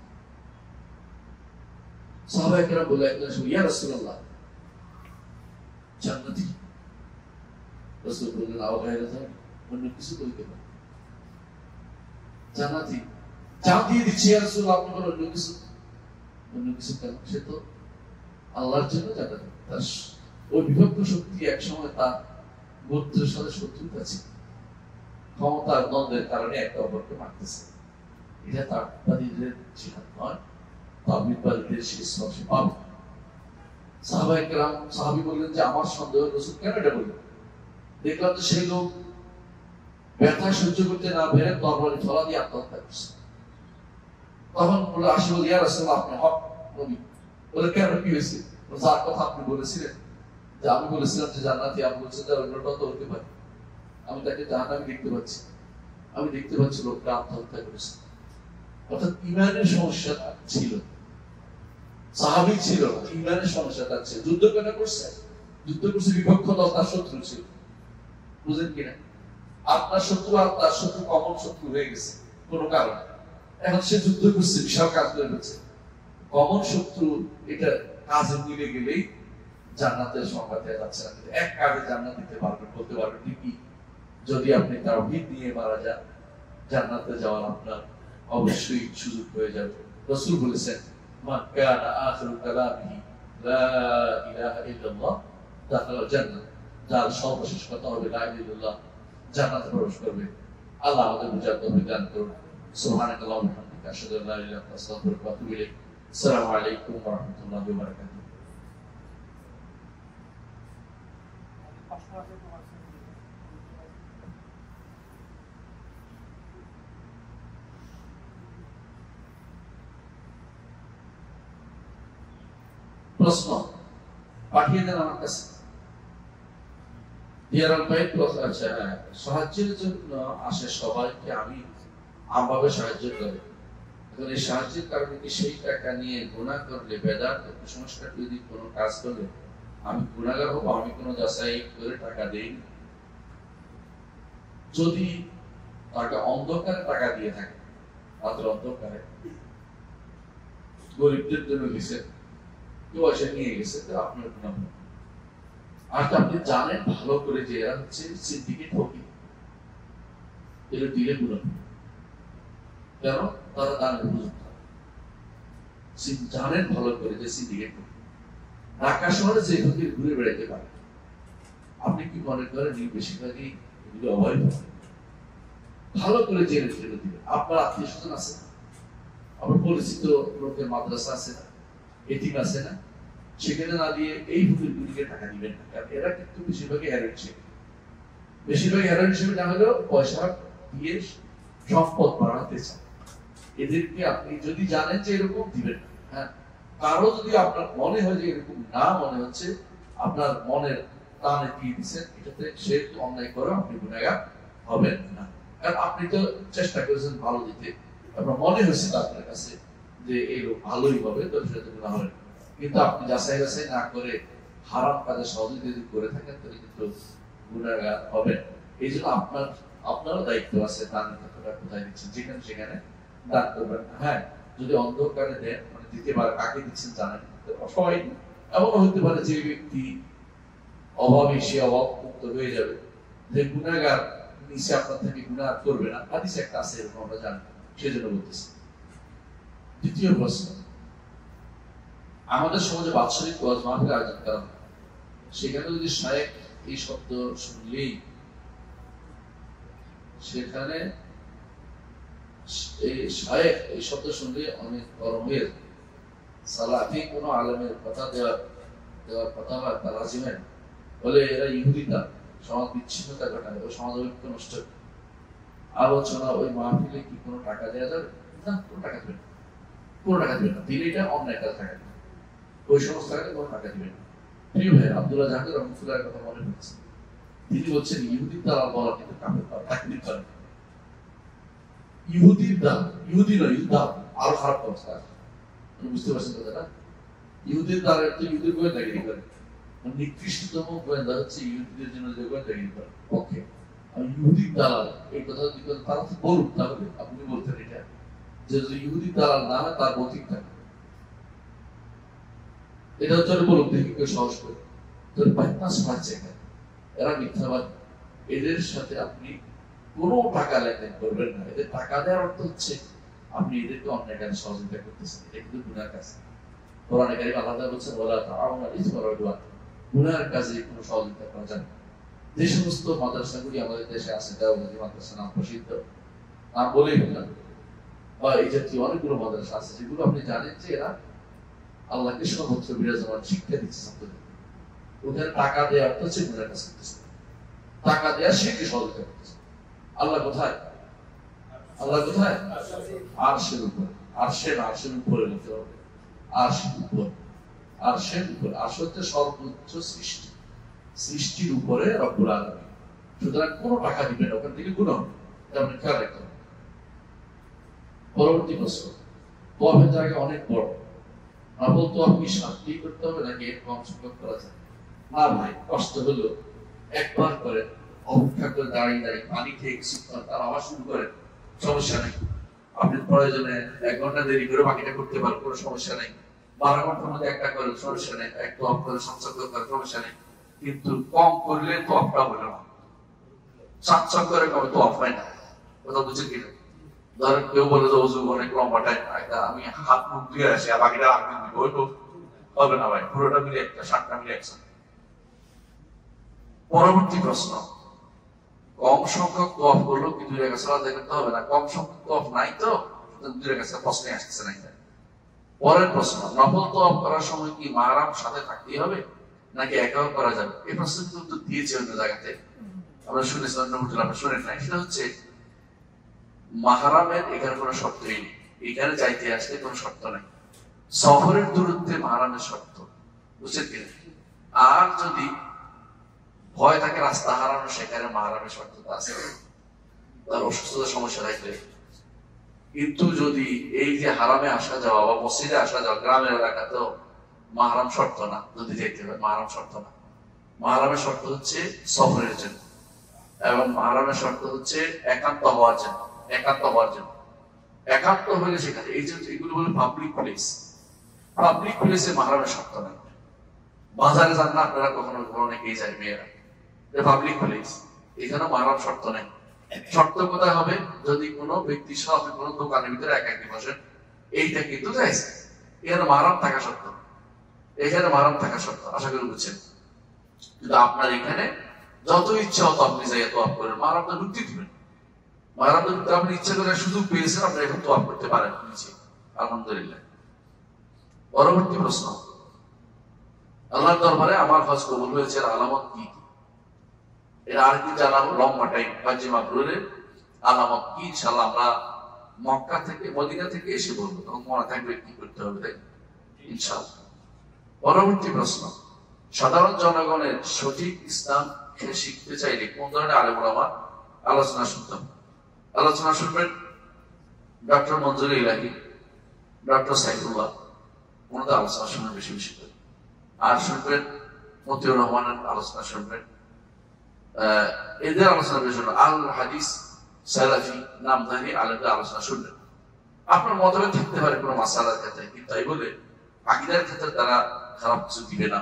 সাহাবায়ে কেরাম বলে একজন ইয়া রাসূলুল্লাহ জান্নাতি। রাসূল বললেন আও গায়রা, অন্য কিছু বলতে পারে জান্নাতি, জান দিয়ে দিচ্ছি ইয়া রাসূলুল্লাহ, আপনি বলেন অন্য কিছু। অন্য কিছু কেন? সে তো আল্লাহর জন্য জান্নাতি। তার ওই বিভক্ত শক্তি এক সময় তার গোত্রের সাথে শত্রুতা ছিল, ক্ষমতার দ্বন্দ্বের কারণে একটা অপরকে মারতেছে। এটা তাওহীদের জিহাদ নয়, তাওহীদের শেষ সবচেয়ে পাবে। সাহাবায়ে কেরাম সাহাবী বললেন যে আমার সন্দেহ, রাসূল কেন এটা বললেন? দেখলাম যে সেই লোক ব্যথা সহ্য করতে না পেরে তরবারি ফলা দিয়ে আত্মহত্যা করছে। তখন বলে আসি বলি ইয়া রাসূলুল্লাহ আপনি হক নবী। বলে কেন, কি হয়েছে? যার কথা আপনি বলেছিলেন যে আমি বলেছিলাম যে জান্নাতি, আপনি বলছেন যে অন্যটা তো হতে পারে। আমি তাকে জাহান্নামে দেখতে পাচ্ছি, আমি দেখতে পাচ্ছি লোকটা আত্মহত্যা করেছে। অর্থাৎ ইমানের সমস্যা ছিল, সাহাবী ছিল, ইমানের সমস্যাটা ছিল। যুদ্ধ কেন করছে? যুদ্ধ করছে বিপক্ষ দল তার শত্রু ছিল, বুঝেন কিনা? আপনার শত্রু আর তার শত্রু কমন শত্রু হয়ে গেছে কোন কারণে। এখন সে যুদ্ধ করছে, বিশাল কাজ করে ফেলছে। কমন শত্রু এটা কাজে মিলে গেলেই জান্নাতের সংবাদ দেওয়া যাচ্ছে না। এক কাজে জান্নাত দিতে পারবেন, বলতে পারবেন ঠিকই, যদি আপনি তাওহীদ নিয়ে মারা যান, জান্নাতে যাওয়ার আপনার অবশ্যই সুযোগ হয়ে যাবে। রাসূল বলেছেন মান কানা আখিরু কালামিহি লা ইলাহা ইল্লাল্লাহ দাখালাল জান্নাহ, যার সর্বশেষ কথা হবে লা ইলাহা ইল্লাল্লাহ, জান্নাতে প্রবেশ করবে। আল্লাহ আমাদের বুঝার তৌফিক দান করুন। সুবহানাল্লাহি ওয়া বিহামদিহি, আশহাদু আল্লা ইলাহা ইল্লাল্লাহ, আস্তাগফিরুকা ওয়া আতুবু ইলাইক। আসসালামু আলাইকুম ওয়া রাহমাতুল্লাহি ওয়া বারাকাতুহু। প্রশ্ন পাঠিয়ে দেন আমার কাছে। আচ্ছা, সাহায্যের জন্য আসে সবাইকে আমি আমভাবে সাহায্য করে। এখন এই সাহায্যের কারণে কি সেই টাকা নিয়ে গুনাহ করলে, বেদাত কুসংস্কার যদি কোনো কাজ করলে আমি গুনাহগার হবো? আমি কোনো যাচাই করে টাকা দেই। যদি টাকা অন্ধকারে টাকা দিয়ে থাকে, মাত্র অন্ধকারে গরিবদের জন্য দিছে, কেউ এসে নিয়ে গেছে, তো আপনার গুনাহ। আর আপনি জানেন ভালো করে যে এরা হচ্ছে সিন্ডিকেট ফকির, এরা দিলে গুনাহ। কেন? তারা দানের উপযুক্ত, জানেন ভালো করে যে সিন্ডিকেট ফকির। ঢাকা শহরে যে ফকির ঘুরে বেড়াইতে পারে, আপনি কি মনে করেন এই বেশিরভাগই এগুলো অবৈধ? ভালো করে জেনে জেনে দিবেন। আপনার আত্মীয় স্বজন আছে না, আপনার পরিচিত লোকের মাদ্রাসা আছে না, এতিম আছে না, সেখানে না দিয়ে এই ফকিরগুলিকে টাকা দিবেন না। কারণ এরা কিন্তু বেশিরভাগই হেরোইন সেবী, বেশিরভাগই হেরোইন সেবী না হলেও পয়সা দিয়ে সম্পদ বাড়াতে চায়। এদেরকে আপনি যদি জানেন যে এরকম দিবেন না। হ্যাঁ, কারো যদি আপনার মনে হয় যে এরকম না মনে হচ্ছে, আপনার মনের টানে দিয়ে দিচ্ছেন, এটাতে সে অন্যায় করে আপনি গুনাহগার হবেন না। কারণ আপনি তো চেষ্টা করেছেন ভালো দিতে, আপনার মনে হয়েছে আপনার কাছে যে এই লোক ভালোই হবে, তো সেটা গুনাহ হবে। কিন্তু আপনি যাচাই বাছাই না করে হারাম কাজে সহযোগিতা যদি করে থাকেন, তাহলে কিন্তু গুনাহগার হবেন। এই জন্য আপনারও দায়িত্ব আছে, দান কতটা কোথায় দিচ্ছেন, যেখানে সেখানে দান করবেন। হ্যাঁ, যদি অন্ধকারে দেন, মানে দিতে পারে, কাকে দিচ্ছেন জানেন সবাই। এমন হতে পারে যে ব্যক্তি অভাবী, সে অভাব মুক্ত হয়ে যাবে, যে গুনাহগার নিচে আপনার থেকে গুনাহ করবে না, হাদিস একটা আছে এরকম আমরা জানি, সেজন্য বলতেছি। দ্বিতীয় প্রশ্ন, আমাদের সমাজে বাৎসরিক ওয়াজ মাহফিল আয়োজন করা হয়, সেখানে যদি শায়েখ এই শব্দ শুনলেই, সেখানে শায়েখ এই শব্দ শুনলে অনেক গরম হয়ে যায়। সালাফি কোনো আলেমের কথা দেওয়ার কথা হয় তার আজিমেন বলে এরা ইহুদিতা, সমাজ বিচ্ছিন্নতা ঘটায় ও সমাজ ঐক্য নষ্ট। আলোচনা ওই মাহফিলে কি কোনো টাকা দেওয়া যাবে না? কোনো টাকা দেবে না, কোনো টাকা দেবে না, দিলে এটা অন্যায় কাজ টাকা দেবে, ওই সমস্ত টাকাতে কোনো টাকা দিবে না। প্রিয় ভাই, আব্দুল্লাহ জাকির রহমতুল্লাহর কথা মনে পড়ছে, তিনি বলছেন ইহুদির দালাল বলা কিন্তু কাফের তাকলিদ করে। ইহুদির দাল, ইহুদি নয়, ইহুদি দাল আরো খারাপ অবস্থা। বুঝতে পারছেন কথাটা? ইহুদির দালের তো ইহুদির গোয়েন্দাগিরি করে, নিকৃষ্টতম গোয়েন্দা হচ্ছে ইহুদিদের জন্য যে গোয়েন্দাগিরি করে পক্ষে। আর ইহুদির দালাল এই কথা যদি তারা তো বলুন, তাহলে আপনি বলতেন এটা যে যদি ইহুদির দালাল না হয় তার বৌদ্ধিক থাকে, এটা হচ্ছে বলুন দেখি কেউ সাহস করে। তোর বাইপাস পাচ্ছে এরা মিথ্যাবাদ, এদের সাথে আপনি কোনো টাকা লেনদেন করবেন না। এদের টাকা দেওয়ার অর্থ হচ্ছে আপনি এদেরকে অন্যায় কাজে সহযোগিতা করতেছেন, এটা কিন্তু গুনাহ কাজ। কোরআনে কারীম আল্লাহ তাআলা বলেছেন ওয়ালা তাআওয়ানু আলাল ইসমি ওয়াল উদওয়ান, গুনাহের কাজে কোনো সহযোগিতা করা যাবে না। যে সমস্ত মাদ্রাসাগুলি আমাদের দেশে আছে, দেওবন্দি মাদ্রাসা নাম প্রসিদ্ধ, নাম বলেই বললাম, বা এই জাতীয় অনেকগুলো মাদ্রাসা আছে যেগুলো আপনি জানেন যে এরা আল্লাহকে সর্বত্র বিরাজমান শিক্ষা দিচ্ছে ছাত্রদের, ওদের টাকা দেওয়ার অর্থ হচ্ছে গুনাহের কাজ করতেছে, টাকা দেওয়া শিরকে সহযোগিতা করতেছে। আল্লাহ কোথায়? আল্লাহ কোথায়? আরশের উপরে। আরশের উপরে বলতে হবে, আরশের উপর, আরশের উপর। আরশ হচ্ছে সর্বোচ্চ সৃষ্টি, সৃষ্টির উপরে রব্বুল আলামিন। সুতরাং কোনো টাকা দিবেন ওখান থেকে গুনাহ হবে, যেমন খেয়াল রাখতে হবে। পরবর্তী প্রশ্ন, তওয়াফের জায়গা অনেক বড়, নফল তওয়াফ কি সাতটি করতে হবে নাকি এর কম সংখ্যক করা যায়? না ভাই, কষ্ট হলো একবার করে অপেক্ষা করে দাঁড়িয়ে দাঁড়িয়ে পানি খেয়ে কিছুক্ষণ তার আবার শুরু করেন, সমস্যা নেই। আপনি প্রয়োজনে 1 ঘন্টা দেরি করে বাকিটা করতে পারেন, কোনো সমস্যা নেই। 12 ঘন্টার মধ্যে একটা করেন, সমস্যা নেই। এক তওয়াফ করে সংসক্ত করেন, সমস্যা নেই। কিন্তু কম করলে তওয়াফটা হলো না, সাতসং করে কবে তওয়াফ হয় না। কথা বুঝছেন কিনা? ধরেন কেউ বলে যে ওযু অনেক লম্বা টাইম, আমি হাত মুখ ধুয়ে আসি আর বাকিটা আগে দিব, ওইটা হবে না ভাই, পুরোটা মিলে একটা, 7টা মিলে একসাথে। পরবর্তী প্রশ্ন, কম সংখ্যক তওয়াফ করলেও কি 2 রাকাত সালাত আদায় করতে হবে না? কম সংখ্যক তওয়াফ নাই তো 2 রাকাত প্রশ্নে আসছে না। পরের প্রশ্ন, নফল তওয়াফ করার সময় কি মাহরাম সাথে থাকতেই হবে নাকি একাও করা যাবে? এই প্রশ্নের উত্তর দিয়েছে অন্য জায়গাতে, আমরা শুনেছি, অন্য হোটেল আমরা শুনেন নাই। সেটা হচ্ছে মাহরামের এখানে কোনো শর্তই নেই, এখানে যাইতে আসতে কোনো শর্ত নেই। সফরের দূরত্বে মাহরামের শর্ত, বুঝছেন কিনা? আর যদি ভয় থাকে রাস্তা হারানো, সেখানে মাহরামের শর্ত আছে, তার অসুস্থতার সমস্যা থাকলে। কিন্তু যদি এই যে হারামে আসা যাওয়া বা মসজিদে আসা যাওয়া, গ্রামের এলাকাতেও মাহরাম শর্ত না, যদি যেতে হয় মাহরাম শর্ত না। মাহরামের শর্ত হচ্ছে সফরের জন্য, এবং মাহরামের শর্ত হচ্ছে একান্ত হওয়ার জন্য। একান্ত হওয়ার জন্য, একান্ত হলে সেখানে এই যে এগুলো বলে পাবলিক প্লেস, পাবলিক প্লেসে মাহরামের শর্ত নাই। বাজারে যান না আপনারা, কখনো অনেকেই যায় মেয়েরা, পাবলিক প্লেস, এখানে মাহরাম শর্ত নেই। শর্ত কোথায় হবে? যদি কোনো ব্যক্তি সহ আপনি কোনো দোকানের ভিতরে একাকি বসেন, এইটা কিন্তু যাইছে, এখানে মাহরাম থাকা শর্ত, এখানে মাহরাম থাকা শর্ত। আশা করি বুঝছেন। কিন্তু আপনার এখানে যত ইচ্ছা হতো আপনি যাই তওয়াফ করেন, মাহরামটা ঢুকতে দিবেন। মাহরামটা ঢুকতে আপনি ইচ্ছা করে সুযোগ পেয়েছেন, আপনি এখন তওয়াফ করতে পারেন নিচে, আলহামদুলিল্লাহ। পরবর্তী প্রশ্ন, আল্লাহর দরবারে আমার হজ কবুল হয়েছে আলামত কি? এর আর কি জানাবো, লম্বা টাইম। হাজী মাবরুরের আলামত কি ইনশাআল্লাহ আমরা মক্কা থেকে, মদিনা থেকে এসে বলবো, তখন মনে থাকবে কি করতে হবে, তাই ইনশাআল্লাহ। পরবর্তী প্রশ্ন, সাধারণ জনগণের সঠিক ইসলাম শিখতে চাইলে কোন ধরনের আলেম ওলামা আলোচনা শুনতে হবে? আলোচনা শুনবেন ডক্টর মঞ্জুর ইলাহি, ডক্টর সাইফুল্লাহ, ওনাদের আলোচনা শুনবেন বেশি বেশি করে। আর শুনবেন মতিউর রহমানের আলোচনা শুনবেন, এদের আলোচনা বেশি। আল হাদিস সালাফি নামধারী আলেমদের আলোচনা শুনবেন। আপনার মতভেদ থাকতে পারে কোনো মাসালার ক্ষেত্রে, কিন্তু তাই বলে আকীদার ক্ষেত্রে তারা খারাপ কিছু দিবে না।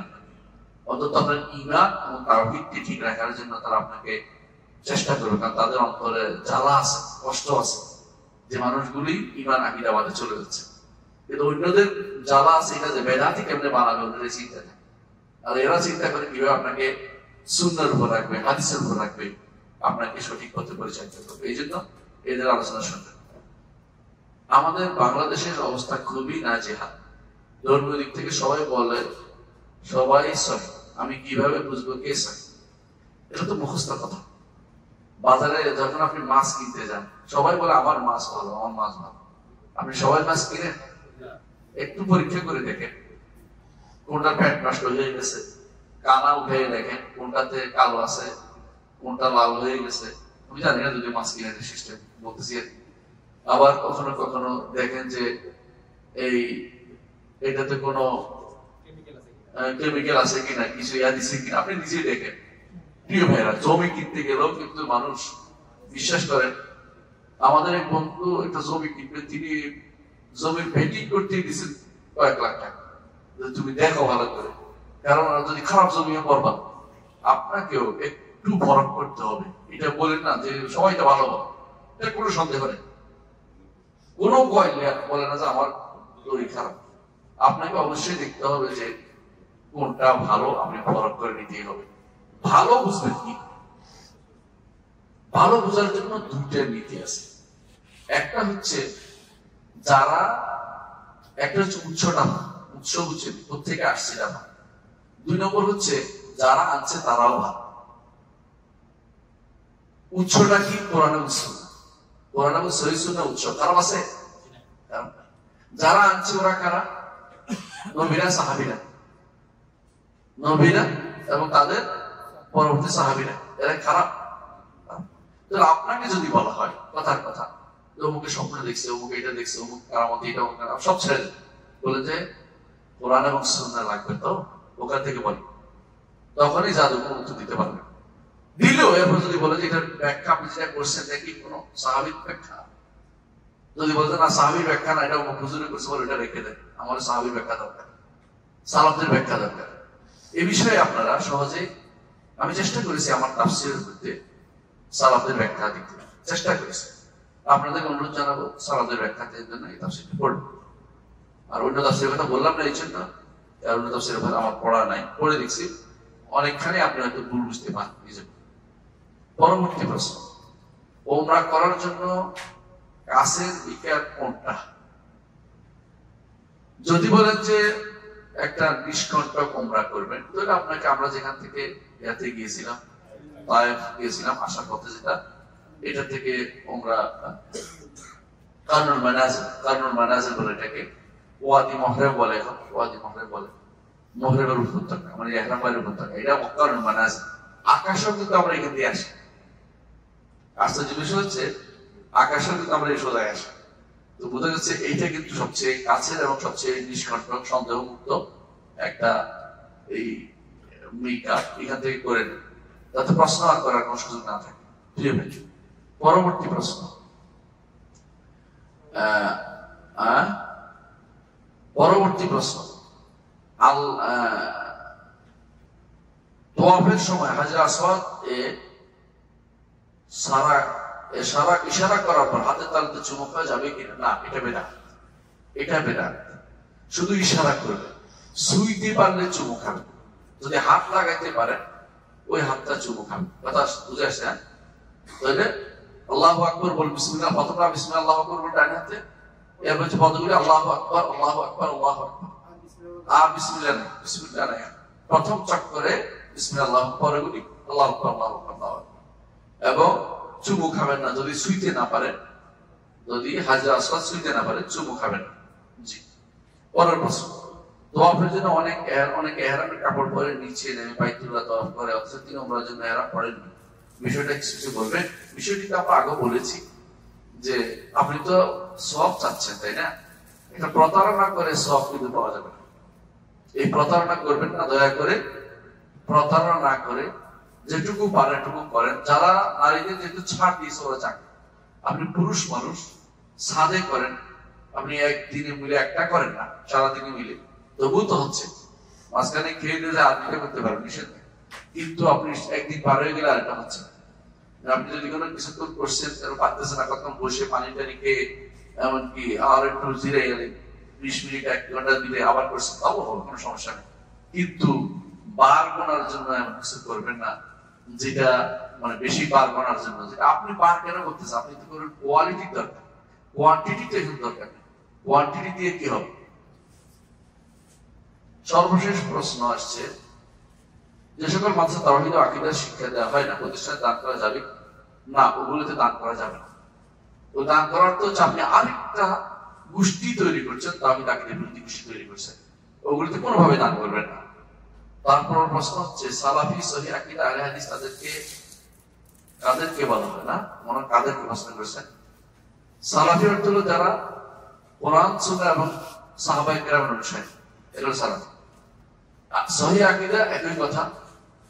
অন্তত আপনার ঈমান এবং তাওহীদকে ঠিক রাখার জন্য তারা আপনাকে চেষ্টা করবে, কারণ তাদের অন্তরে জ্বালা আছে, কষ্ট আছে যে মানুষগুলি ঈমান আকীদাবাদে চলে যাচ্ছে। কিন্তু অন্যদের জ্বালা আছে এটা যে বেদাতি কেমনে বানাবে, ওদের চিন্তা থাকে। আর এরা চিন্তা করে কিভাবে আপনাকে সুন্নাহর উপর রাখবে, হাদিসের উপর রাখবে, আপনাকে সঠিক পথে পরিচালিত করবে। এই জন্য এদের আলোচনা শুনবেন। আমাদের বাংলাদেশের অবস্থা খুবই নাজেহাল। ধর্মীয় দিক থেকে সবাই বলে সবাই সহি, আমি কিভাবে বুঝবো কে সহি? এটা তো মুখস্থ কথা। বাজারে যখন আপনি মাছ কিনতে যান, সবাই বলে আমার মাছ ভালো, আমার মাছ ভালো। আপনি সবাই মাছ কিনেন? একটু পরীক্ষা করে দেখেন কোনটা ফ্যাট নষ্ট হয়ে গেছে, কানা উঠে দেখেন কোনটাতে কালো আছে, কোনটা লাল হয়ে গেছে। আমি জানি না যদি মাছ কিনে সিস্টেম বলতেছি। আবার কখনো কখনো দেখেন যে এই এটাতে কোনো কেমিক্যাল আছে কিনা, কিছু ইয়া দিচ্ছে কিনা, আপনি নিজেই দেখেন। প্রিয় ভাইরা, জমি কিনতে গেলেও কিন্তু মানুষ বিশ্বাস করেন। আমাদের এক বন্ধু একটা জমি কিনবে, তিনি জমির ভেটিং করতে দিচ্ছেন কয়েক লাখ টাকা। তুমি দেখো ভালো করে, কারণ যদি খারাপ জমিও করবা আপনাকেও একটু ফরক করতে হবে। এটা বলেন না যে সবাইটা ভালো বলে, এটা কোনো সন্দেহ নেই। কোনো বলে না যে আমার জমি খারাপ। আপনাকে অবশ্যই দেখতে হবে যে কোনটা ভালো, আপনি ফরক করে নিতেই হবে। ভালো বুঝবেন কি? ভালো বোঝার জন্য দুইটা নীতি আছে। একটা হচ্ছে যারা, একটা হচ্ছে উৎসটা, উৎস হচ্ছে কোথেকে আসছে এটা ভালো। 2 নম্বর হচ্ছে যারা আনছে তারাও ভালো। উৎসটা কি? কোরআন এবং সুন্নাহ। কোরআন এবং সহিহ সুন্নাহ উৎস। খারাপ আছে? যারা আনছে ওরা কারা? নবীরা, সাহাবীরা। নবীরা এবং তাদের পরবর্তী সাহাবীরা, এরা খারাপ? আপনাকে যদি বলা হয় কথার কথা, অমুকে স্বপ্ন দেখছে, অমুকে এটা দেখছে, অমুক কারামতি, এটা সব ছেড়ে দেন, বলে যে কোরআন এবং সুন্নাহ লাগবে, তো ওখান থেকে বলি, তখনই জাদু কোনো উত্তর দিতে পারবে। দিলেও এরপর যদি বলে যে এটার ব্যাখ্যা আপনি যেটা করছেন দেখি কোনো সাহাবীর ব্যাখ্যা, যদি বলতে না সাহাবীর ব্যাখ্যা না, এটা অমুক হুজুরে করছে, বলে এটা রেখে দেন, আমার সাহাবীর ব্যাখ্যা দরকার, সালাফদের ব্যাখ্যা দরকার। এ বিষয়ে আপনারা সহজে, আমি চেষ্টা করেছি আমার তাফসীরের মধ্যে সালাফদের ব্যাখ্যা দিতে, চেষ্টা করেছি। আপনাদেরকে অনুরোধ জানাবো সালাফদের ব্যাখ্যা দেওয়ার জন্য এই তাফসীরটা পড়বেন। আর অন্য তাফসীরের কথা বললাম না এই জন্য, অন্য তাফসীরের কথা আমার পড়া নাই, পড়ে দেখছি অনেকখানি আপনি হয়তো ভুল বুঝতে পারেন নিজে। পরবর্তী প্রশ্ন, ওমরা করার জন্য কাছের দিকের কোনটা? যদি বলেন যে একটা নিষ্কণ্টক ওমরা করবেন, তাহলে আপনাকে, আমরা যেখান থেকে ইয়াতে গিয়েছিলাম, তায়েফ গিয়েছিলাম আসার পথে, যেটা এটা থেকে ওমরা কারনুল মানাজিল বলে, এটাকে ওয়াদি মহরেব বলে, এখন ওয়াদি মহরেব বলে, মহরেবের উপত্যকা, মানে ইহরাম বাইরের উপত্যকা, এটা কারনুল মানাজিল। আকাশও কিন্তু আমরা এখান দিয়ে আসি। আশ্চর্য বিষয় হচ্ছে আকাশও কিন্তু আমরা এই সোজায় আসি। তো বোঝা যাচ্ছে এইটা কিন্তু সবচেয়ে কাছের এবং সবচেয়ে নিষ্কণ্টক, সন্দেহ মুক্ত একটা এই মিকাত, এখান থেকে করে নেন, যাতে প্রশ্ন আর করার কোনো সুযোগ না থাকে। পরবর্তী প্রশ্ন, তাওয়াফের সময় হাজর আসওয়াদ এ ইশারা করার পর হাতের তালুতে চুমু খাওয়া যাবে কিনা? না, এটা বেদাত। এটা বেদাত। শুধু ইশারা করবে, ছুঁইতে পারলে চুমু খাবে, যদি হাত লাগাইতে পারে ওই হাতটা চুমু খাবে। কথা বুঝে আসছে? তাহলে আল্লাহু আকবার বল, বিসমিল্লাহ, প্রথমটা বিসমিল্লাহ আল্লাহু আকবার বল ডান হাতে, এরপর হচ্ছে পদগুলি আল্লাহু আকবার, আল্লাহু আকবার, আল্লাহু আকবার, আর বিসমিল্লাহ নাই, বিসমিল্লাহ নাই। প্রথম চক্করে বিসমিল্লাহ, আল্লাহু আকবার, পরেরগুলি আল্লাহু আকবার, আল্লাহু আকবার, আল্লাহু আকবার। এবং চুমু খাবেন না যদি ছুঁইতে না পারে, যদি হাজর আসওয়াদ ছুঁইতে না পারে চুমু খাবেন না। জি। পরের প্রশ্ন, তাওয়াফের জন্য অনেক ইহরামের কাপড় পরে নিচে নেমে বাইতুল্লাহ তাওয়াফ করে, অথচ তিনি ওমরার জন্য ইহরাম পরেন। বিষয়টা কিছু বলবেন? বিষয়টি তো আমরা আগে বলেছি যে আপনি তো সওয়াব চাচ্ছেন, তাই না? এটা প্রতারণা করে সওয়াব কিন্তু পাওয়া যাবে না। এই প্রতারণা করবেন না, দয়া করে প্রতারণা না করে যেটুকু পারেন এটুকু করেন। যারা নারীদের যেহেতু ছাড় দিয়েছে ওরা চাকরি, আপনি পুরুষ মানুষ ছাদে করেন, আপনি একদিনে মিলে একটা করেন না, সারাদিনে মিলে তবু তো হচ্ছে। মাঝখানে খেয়ে দিয়ে আর দুটো করতে পারেন নিষেধ, কিন্তু আপনি একদিন পার হয়ে গেলে আরেকটা হচ্ছে। আপনি যদি কোনো কিছু করছেন পারতেছেন না, কখন বসে পানি টানি খেয়ে এমনকি আর একটু জিরে গেলে 20 মিনিট 1 ঘন্টা দিলে আবার করছেন, তাও হবে, কোনো সমস্যা নেই। কিন্তু বার গোনার জন্য এমন কিছু করবেন না যেটা মানে বেশি বার গোনার জন্য। যেটা আপনি বার কেন করতেছেন, আপনি তো করেন কোয়ালিটির দরকার, কোয়ান্টিটি তো এখন দরকার নেই। কোয়ান্টিটি দিয়ে কি হবে? সর্বশেষ প্রশ্ন আসছে, যে সকল মানুষের তাওহীদ ও আকীদার শিক্ষা দেওয়া হয় না, প্রতিষ্ঠানে দান করা যাবে না? ওগুলোতে দান করা যাবে না। তো দান করার তো হচ্ছে আপনি আরেকটা গোষ্ঠী তৈরি করছেন, তাওহীদ আকীদার বিরোধী গোষ্ঠী তৈরি করছেন, ওগুলোতে কোনোভাবে দান করবেন না। তারপর প্রশ্ন হচ্ছে, সালাফি সহিহ আকীদা আহলে হাদিস কাদেরকে বলা হয় না? মনে কাদেরকে প্রশ্ন করেছেন? সালাফি অর্থ হলো যারা কোরআন সুন্নাহ এবং সাহাবায়ে কেরামের অনুসারী, এগুলো সালাফি। সহিহ আকীদা একই কথা,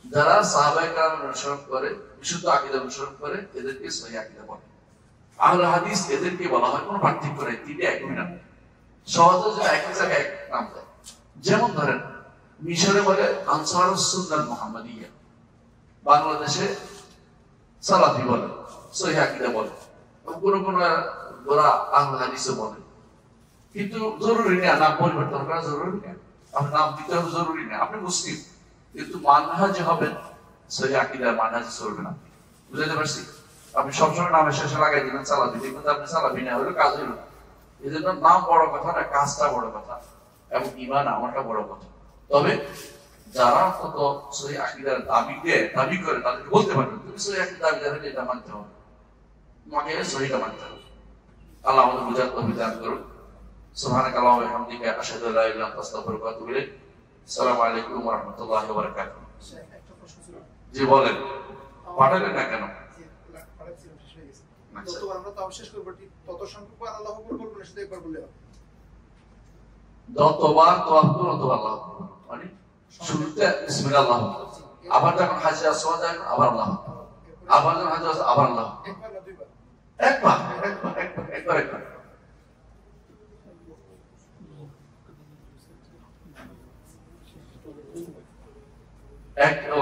যারা সাহাবায়ে কেরামের অনুসরণ করে, বিশুদ্ধ আকীদা অনুসরণ করে, এদেরকে সহিহ আকীদা বলে। আহলে হাদিস এদেরকে বলা হয়, কোনো পার্থক্য নেই, তিনটে একই নাম। সহজে যে একই জায়গায় এক নাম দেয়। যেমন ধরেন মিশরে বলে আনসারুস সুন্নাহ মুহাম্মাদিয়া, বাংলাদেশে সালাফি বলে, সহিহ আকীদা বলে, কোনো কোনো ওরা আহলে হাদিসও বলে। কিন্তু জরুরি না, নাম পরিবর্তন করা জরুরি না, আপনার নাম দিতে হবে জরুরি না। আপনি মুসলিম, কিন্তু মানহাজ হবেন সহিহ আকীদার মানহাজ চলবে না। বুঝতে পারছি? আপনি সবসময় নামের শেষে লাগাই দিবেন সালাফি, কিন্তু আপনি সালাফি না হলে কাজ হইল না। এই জন্য নাম বড় কথা না, কাজটা বড় কথা, এবং ঈমান আমারটা বড় কথা। তবে যারা কত সহিহ আকীদার দাবি করে তাদেরকে বলতে পারবেন, তুমি সহিহ আকীদার দাবিদার হলে এটা মানতে হবে, তোমাকে সহিহটা মানতে হবে। আল্লাহ আমাদের বুঝার তৌফিক দান করুন। সুবহানাকাল্লাহু ওয়া বিহামদিকা আশহাদু আল্লা ইলাহা ইল্লা আনতা আস্তাগফিরুকা ওয়া আতুবু ইলাইক। আসসালামু আলাইকুম ওয়া রাহমাতুল্লাহি ওয়া বারাকাতুহু। একটা প্রশ্ন ছিল। জি বলেন, পাঠালেন না কেন? যতবার আমরা তাও শেষ করব ঠিক তত সংখ্যক আল্লাহু আকবার বলবো না, শুধু একবার বললে হবে। যতবার তওয়াফ করুন ততবার আল্লাহু আকবার, মানে শুরুতে বিসমিল্লাহ, আবার যখন হাজরে আসওয়াদ যায় আবার আল্লাহ, আবার যখন হাজরে আসওয়াদ আবার আল্লাহ, একবার না দুইবার? একবার।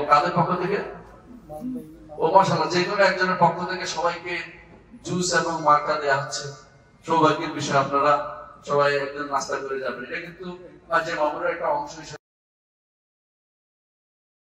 কাদের পক্ষ থেকে? ও মাশাআল্লাহ, যে কোনো একজনের পক্ষ থেকে সবাইকে জুস এবং মার্কা দেওয়া হচ্ছে। সৌভাগ্যের বিষয়, আপনারা সবাই একদিন নাস্তা করে যাবেন। এটা কিন্তু কাজে মামুরের একটা অংশ হিসেবে